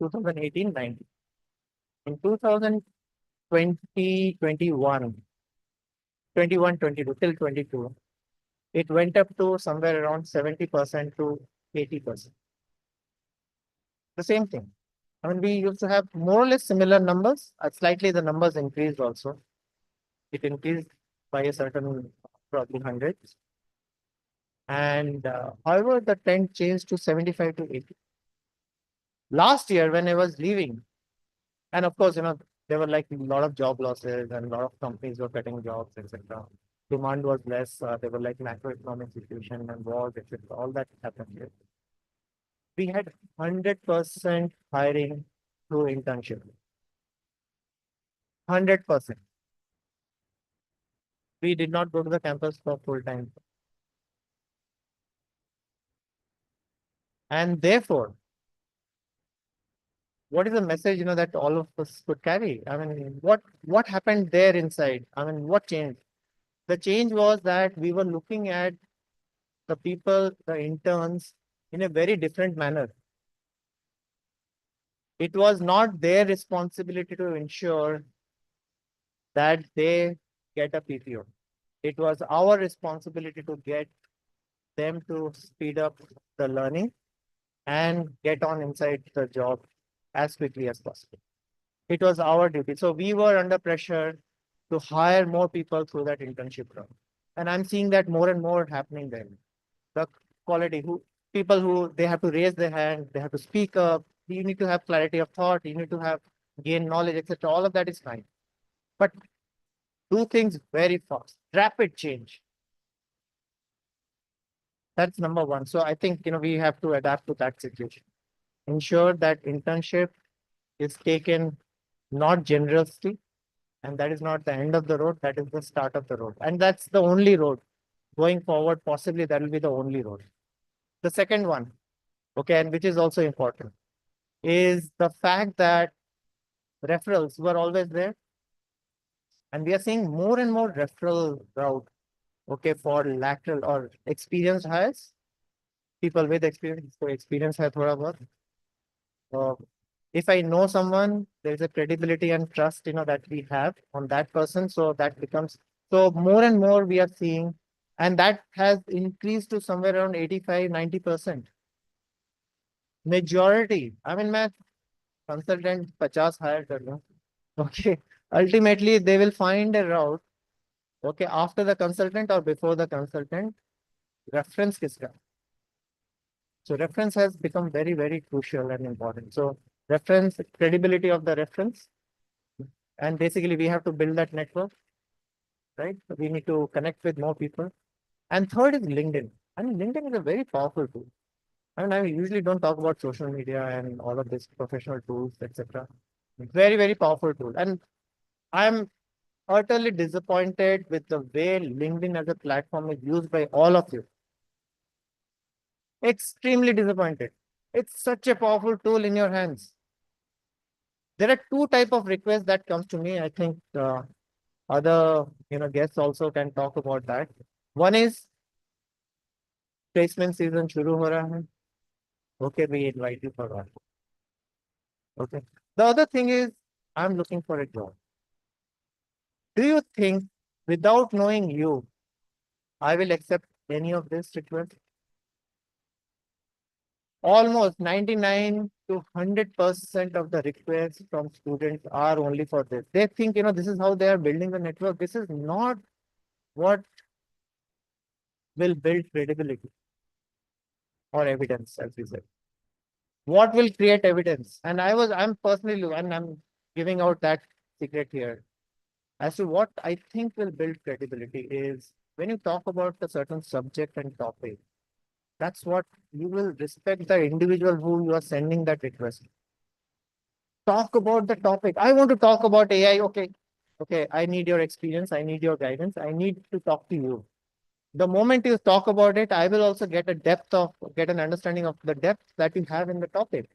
2018-19. In 2020, 22 till 22, it went up to somewhere around 70% to 80%. The same thing. I mean, we used to have more or less similar numbers. Slightly the numbers increased also. It increased by a certain probably hundreds. And however, the trend changed to 75 to 80. Last year, when I was leaving, and of course, there were like a lot of job losses and a lot of companies were cutting jobs, etc. Demand was less. There were like macroeconomic situation and wars, etc. All that happened here. We had 100% hiring through internship. 100%. We did not go to the campus for full time. And therefore, what is the message, that all of us could carry? I mean, what happened there inside? I mean, what changed? The change was that we were looking at the people, the interns, in a very different manner. It was not their responsibility to ensure that they get a PPO. It was our responsibility to get them to speed up the learning and get on inside the job as quickly as possible. It was our duty. So we were under pressure to hire more people through that internship route. And I'm seeing that more and more happening there. The quality people who they have to raise their hand, they have to speak up, you need to have clarity of thought, you need to have gain knowledge, etc. All of that is fine. But do things very fast, rapid change. That's number one. So I think we have to adapt to that situation. Ensure that internship is taken not generously, and that is not the end of the road, that is the start of the road. And that's the only road. Going forward, possibly that will be the only road. The second one, okay, and which is also important, is the fact that referrals were always there. And we are seeing more and more referral route, okay, for lateral or experienced hires, people with experience. So experience hai thoda bahut. If I know someone, there's a credibility and trust, that we have on that person. So that becomes, so more and more we are seeing, and that has increased to somewhere around 85, 90%. Majority, I mean, मैं consultant 50 hire कर लूं, okay, ultimately they will find a route, okay, after the consultant or before the consultant, reference किसका. So reference has become very, very crucial and important. So reference, credibility of the reference, and basically we have to build that network, right? So we need to connect with more people. And third is LinkedIn. I mean, LinkedIn is a very powerful tool. I mean, I usually don't talk about social media and all of this professional tools, etc. Very, very powerful tool. And I'm utterly disappointed with the way LinkedIn as a platform is used by all of you. Extremely disappointed. It's such a powerful tool in your hands. There are two type of requests that comes to me. I think other guests also can talk about that. One is placement season shuru ho raha hai. Okay, we invite you for that. Okay. The other thing is I'm looking for a job. Do you think without knowing you, I will accept any of this request? Almost 99 to 100% of the requests from students are only for this. They think, this is how they are building the network. This is not what will build credibility or evidence, as we said. What will create evidence? And I'm personally, and I'm giving out that secret here. As to what I think will build credibility is when you talk about a certain subject and topic, that's what you will respect the individual who you are sending that request. Talk about the topic. I want to talk about AI. Okay. Okay. I need your experience. I need your guidance. I need to talk to you. The moment you talk about it, I will also get an understanding of the depth that you have in the topic.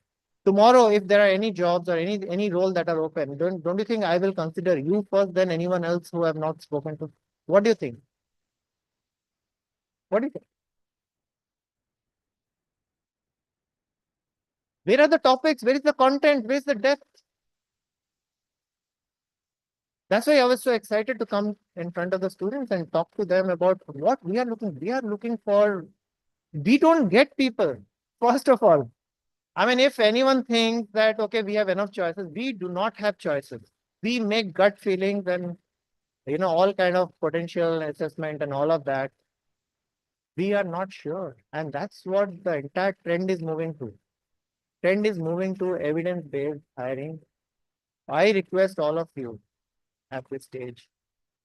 Tomorrow, if there are any jobs or any role that are open, don't you think I will consider you first than anyone else who have not spoken to? What do you think? What do you think? Where are the topics? Where is the content? Where is the depth? That's why I was so excited to come in front of the students and talk to them about what we are looking. We are looking for. We don't get people, first of all. I mean, if anyone thinks that, okay, we have enough choices, we do not have choices. We make gut feelings and, all kind of potential assessment and all of that. We are not sure. And that's what the entire trend is moving to. Trend is moving to evidence-based hiring. I request all of you at this stage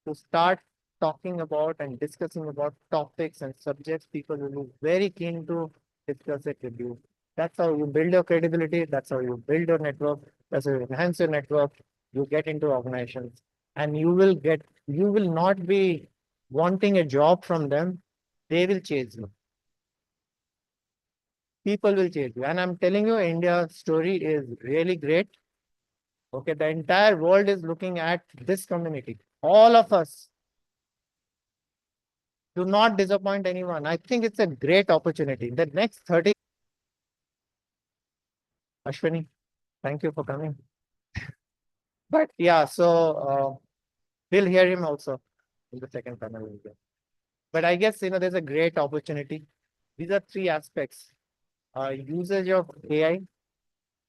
to start talking about and discussing about topics and subjects people will be very keen to discuss it with you. That's how you build your credibility. That's how you build your network. That's how you enhance your network. You get into organizations and you will not be wanting a job from them. They will chase you. People will chase you. And I'm telling you, India's story is really great. Okay, the entire world is looking at this community. All of us. Do not disappoint anyone. I think it's a great opportunity. The next 30. Ashwini, thank you for coming. But yeah, so we'll hear him also in the second panel. But I guess, there's a great opportunity. These are three aspects. Usage of AI,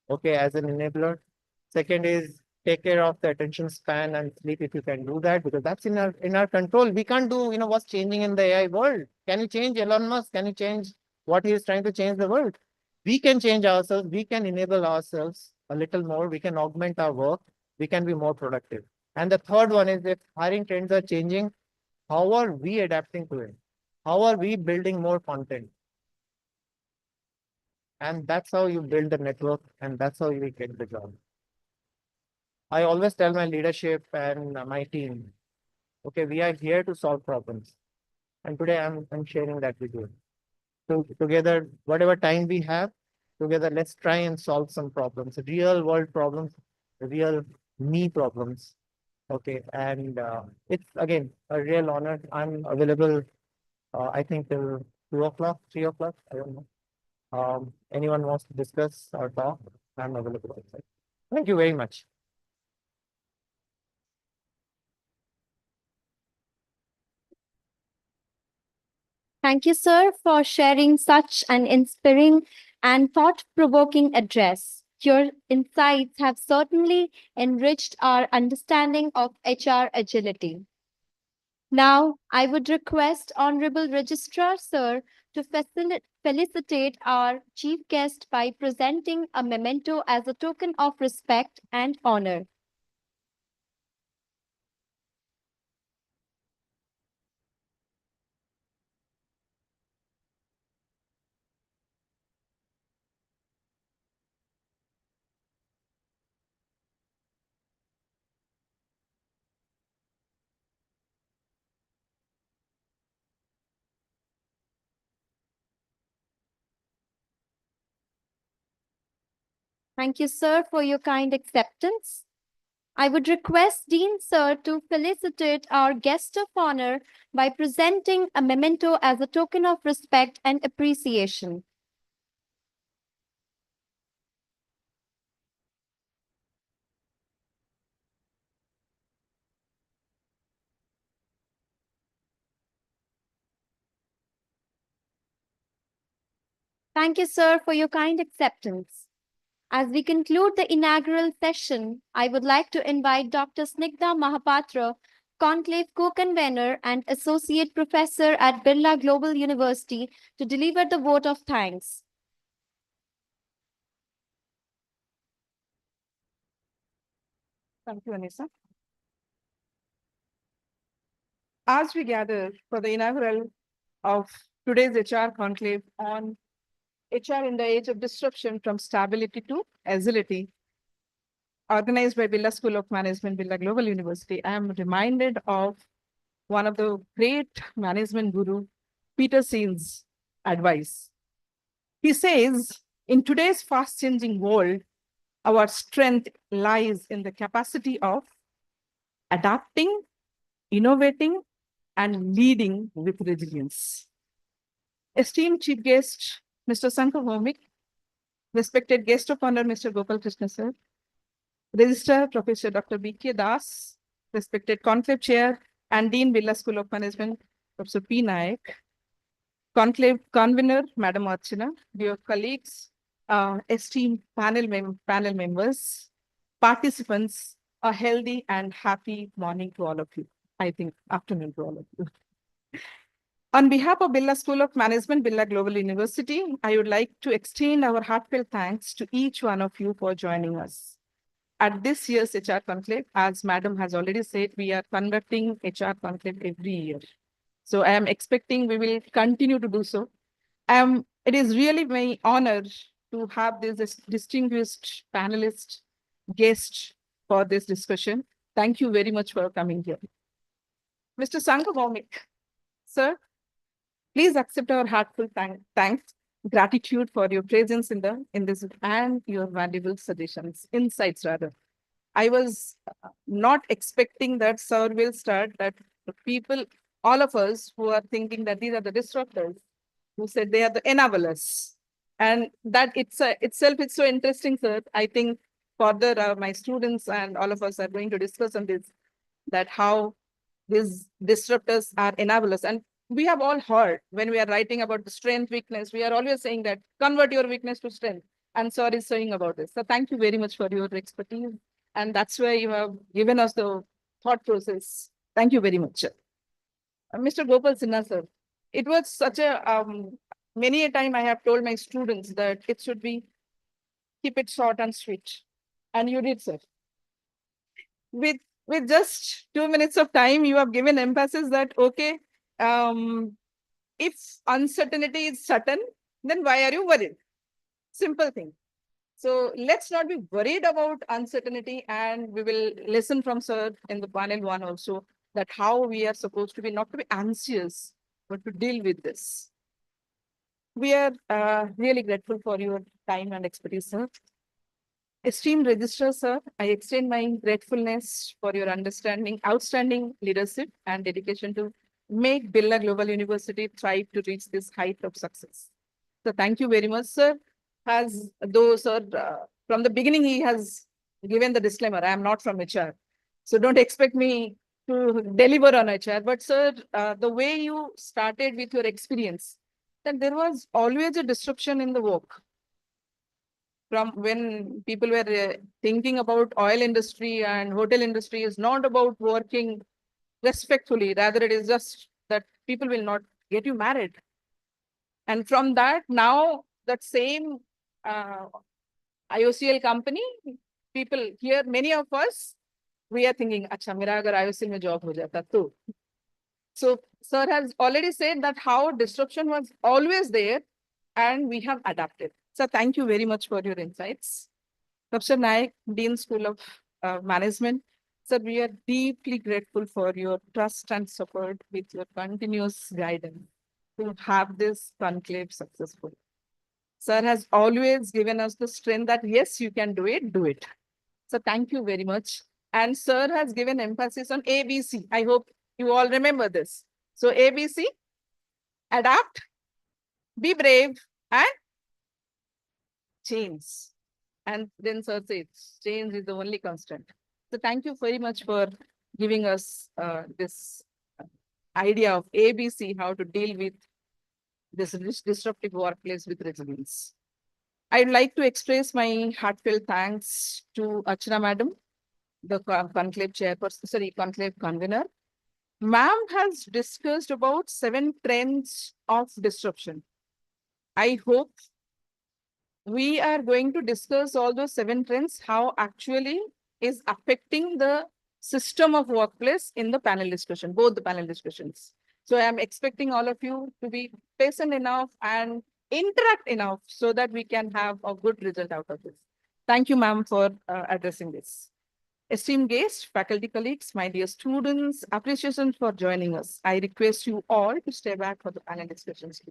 okay, as an enabler. Second is take care of the attention span and sleep if you can do that, because that's in our control. We can't do, what's changing in the AI world. Can you change Elon Musk? Can you change what he is trying to change the world? We can change ourselves. We can enable ourselves a little more. We can augment our work. We can be more productive. And the third one is if hiring trends are changing, how are we adapting to it? How are we building more content? And that's how you build the network, and that's how you get the job. I always tell my leadership and my team, okay, we are here to solve problems. And today I'm sharing that with you. So together, whatever time we have, together, let's try and solve some problems, real world problems, real me problems. Okay, and it's again a real honor. I'm available, I think till 2 o'clock, 3 o'clock, I don't know. Anyone wants to discuss or talk? I'm available outside. Thank you very much. Thank you, sir, for sharing such an inspiring and thought provoking address. Your insights have certainly enriched our understanding of HR agility. Now, I would request Honorable Registrar, sir, to felicitate our chief guest by presenting a memento as a token of respect and honor. Thank you, sir, for your kind acceptance. I would request Dean Sir to felicitate our guest of honor by presenting a memento as a token of respect and appreciation. Thank you, sir, for your kind acceptance. As we conclude the inaugural session, I would like to invite Dr. Snigdha Mahapatra, Conclave co-convener and associate professor at Birla Global University, to deliver the vote of thanks. Thank you, Anissa. As we gather for the inaugural of today's HR conclave on HR in the age of disruption from stability to agility, organized by Birla School of Management, Birla Global University, I am reminded of one of the great management guru, Peter Thiel's advice. He says, in today's fast-changing world, our strength lies in the capacity of adapting, innovating, and leading with resilience. Esteemed chief guest, Mr. Sankar Bhaumik, respected guest of honor, Mr. Gopal Krishna sir, Registrar Professor Dr. B.K. Das, respected Conclave Chair and Dean Birla School of Management, Professor P. Nayak, Conclave Convener, Madam Archana, dear colleagues, esteemed panel members, participants, a healthy and happy morning to all of you. I think afternoon to all of you. On behalf of Birla School of Management, Birla Global University, I would like to extend our heartfelt thanks to each one of you for joining us. At this year's HR Conclave, as Madam has already said, we are conducting HR Conclave every year. So I am expecting we will continue to do so. It is really my honor to have this distinguished panelist guest for this discussion. Thank you very much for coming here. Mr. Sankar Bhaumik, sir, please accept our heartfelt thanks, gratitude for your presence in this and your valuable suggestions, insights rather. I was not expecting that sir will start that the people, all of us who are thinking that these are the disruptors, who said they are the enablers. And that itself is so interesting, sir. I think further my students and all of us are going to discuss on this, that how these disruptors are enablers. And we have all heard when we are writing about the strength, weakness, we are always saying that convert your weakness to strength. And sir is saying about this. So thank you very much for your expertise. And that's where you have given us the thought process. Thank you very much. Mr. Gopal Sinha, sir, it was such a, many a time I have told my students that it should be, keep it short and sweet. And you did, sir. With just 2 minutes of time, you have given emphasis that, okay, if uncertainty is certain, then why are you worried? Simple thing. So let's not be worried about uncertainty, and we will listen from sir in the panel one also, that how we are supposed to be, not to be anxious, but to deal with this. We are really grateful for your time and expertise, sir. Esteemed registrar, sir, I extend my gratefulness for your understanding, outstanding leadership and dedication to make Birla Global University thrive to reach this height of success. So thank you very much, sir. As though sir from the beginning, he has given the disclaimer, I am not from HR. So don't expect me to deliver on HR. But sir, the way you started with your experience, that there was always a disruption in the work. From when people were thinking about oil industry and hotel industry is not about working respectfully, rather it is just that people will not get you married. And from that, now that same IOCL company, people here, many of us, we are thinking, acha, mera agar IOCL mein job ho jata to. So sir has already said that how disruption was always there and we have adapted. So thank you very much for your insights. Professor Naik, Dean School of Management. Sir, we are deeply grateful for your trust and support with your continuous guidance to have this conclave successful. Sir has always given us the strength that yes, you can do it, do it. So thank you very much. And sir has given emphasis on ABC. I hope you all remember this. So ABC, adapt, be brave, and change. And then sir says, change is the only constant. So thank you very much for giving us this idea of ABC, how to deal with this disruptive workplace with resilience. I'd like to express my heartfelt thanks to Achana Madam, the conclave chairperson, sorry, conclave convener. Ma'am has discussed about 7 trends of disruption. I hope we are going to discuss all those 7 trends, how actually is affecting the system of workplace in the panel discussion, both the panel discussions. So I am expecting all of you to be patient enough and interact enough so that we can have a good result out of this. Thank you, ma'am, for addressing this. Esteemed guests, faculty colleagues, my dear students, appreciation for joining us. I request you all to stay back for the panel discussions.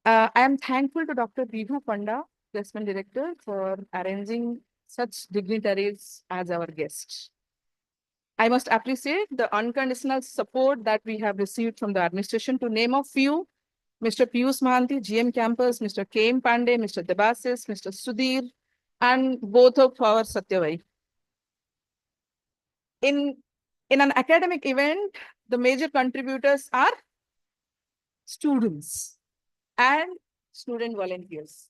I am thankful to Dr. Bibhu Panda, Placement Director, for arranging such dignitaries as our guests. I must appreciate the unconditional support that we have received from the administration. To name a few, Mr. Piyush Mahanti, GM Campus, Mr. K.M. Pandey, Mr. Debasis, Mr. Sudhir, and both of our Satyavai. In an academic event, the major contributors are students and student volunteers.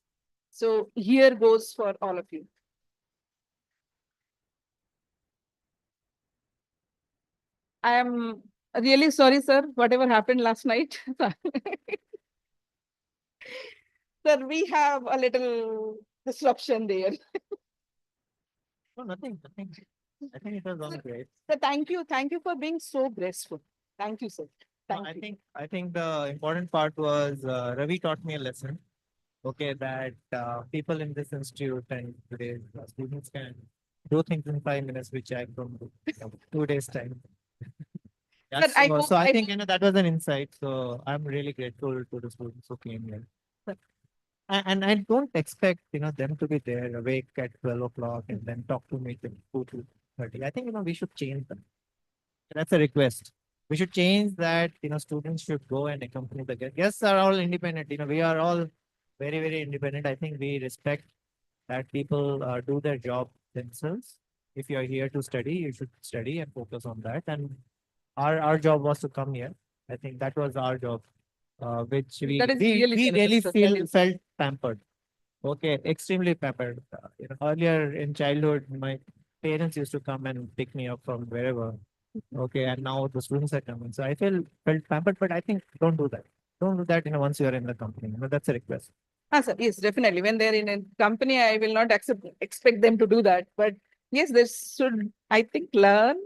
So here goes for all of you. I am really sorry, sir, whatever happened last night. Sir, we have a little disruption there. No, nothing. I think it was all great. So thank you for being so graceful. Thank you, sir. No, Thank you. I think the important part was Ravi taught me a lesson. Okay, that people in this institute and today's students can do things in 5 minutes, which I don't do in 2 days time. But I hope- so I I think that was an insight. So I'm really grateful to the students who came here. And I don't expect them to be there awake at 12 o'clock and then talk to me till 2:30. I think we should change that. That's a request. We should change that. Students should go and accompany the guests. Guests are all independent. We are all very, very independent. I think we respect that people do their job themselves. If you are here to study, you should study and focus on that. And our job was to come here. I think that was our job, which we That is really we generous, really sir. That is- felt pampered. Okay, extremely pampered. Earlier in childhood, my parents used to come and pick me up from wherever. Okay, and now the students are coming. So I felt pampered, but I think don't do that. Don't do that. Once you are in the company. That's a request. Sir, yes, definitely. When they're in a company, I will not expect them to do that. But yes, they should, I think, learn.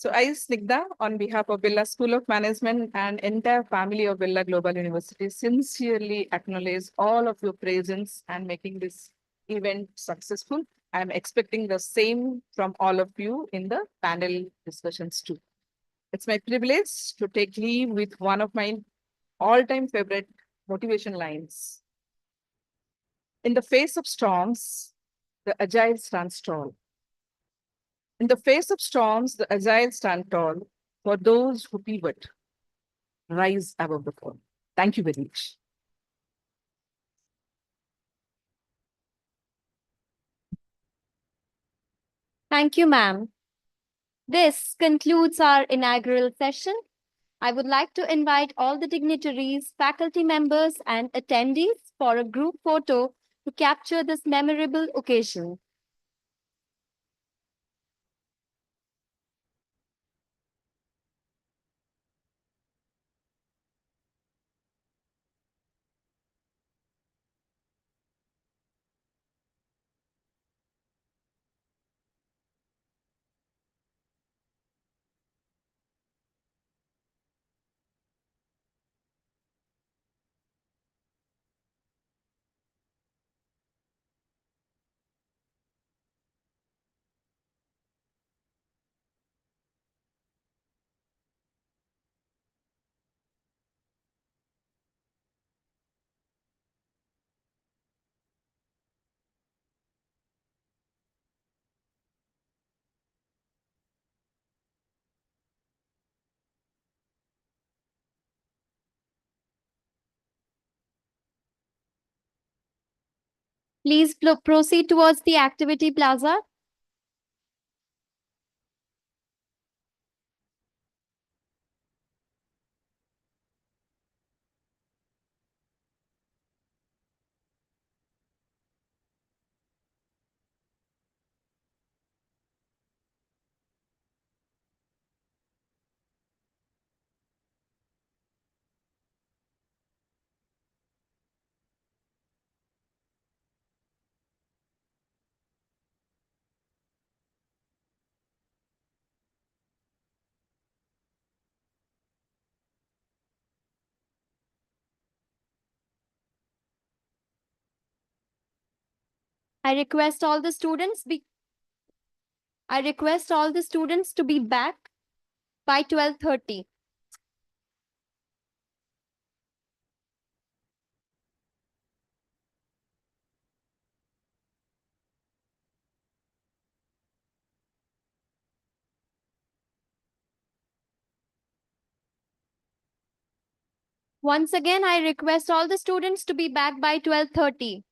So I, Snigdha, on behalf of Birla School of Management and entire family of Birla Global University, sincerely acknowledge all of your presence and making this event successful. I'm expecting the same from all of you in the panel discussions too. It's my privilege to take leave with one of my all-time favorite motivation lines. In the face of storms, the agile stands tall. In the face of storms, the agile stand tall. For those who pivot, rise above the fall. Thank you very much. Thank you, ma'am. This concludes our inaugural session. I would like to invite all the dignitaries, faculty members, and attendees for a group photo to capture this memorable occasion. Please proceed towards the activity plaza. I request all the students to be back by 12:30. Once again, I request all the students to be back by 12:30.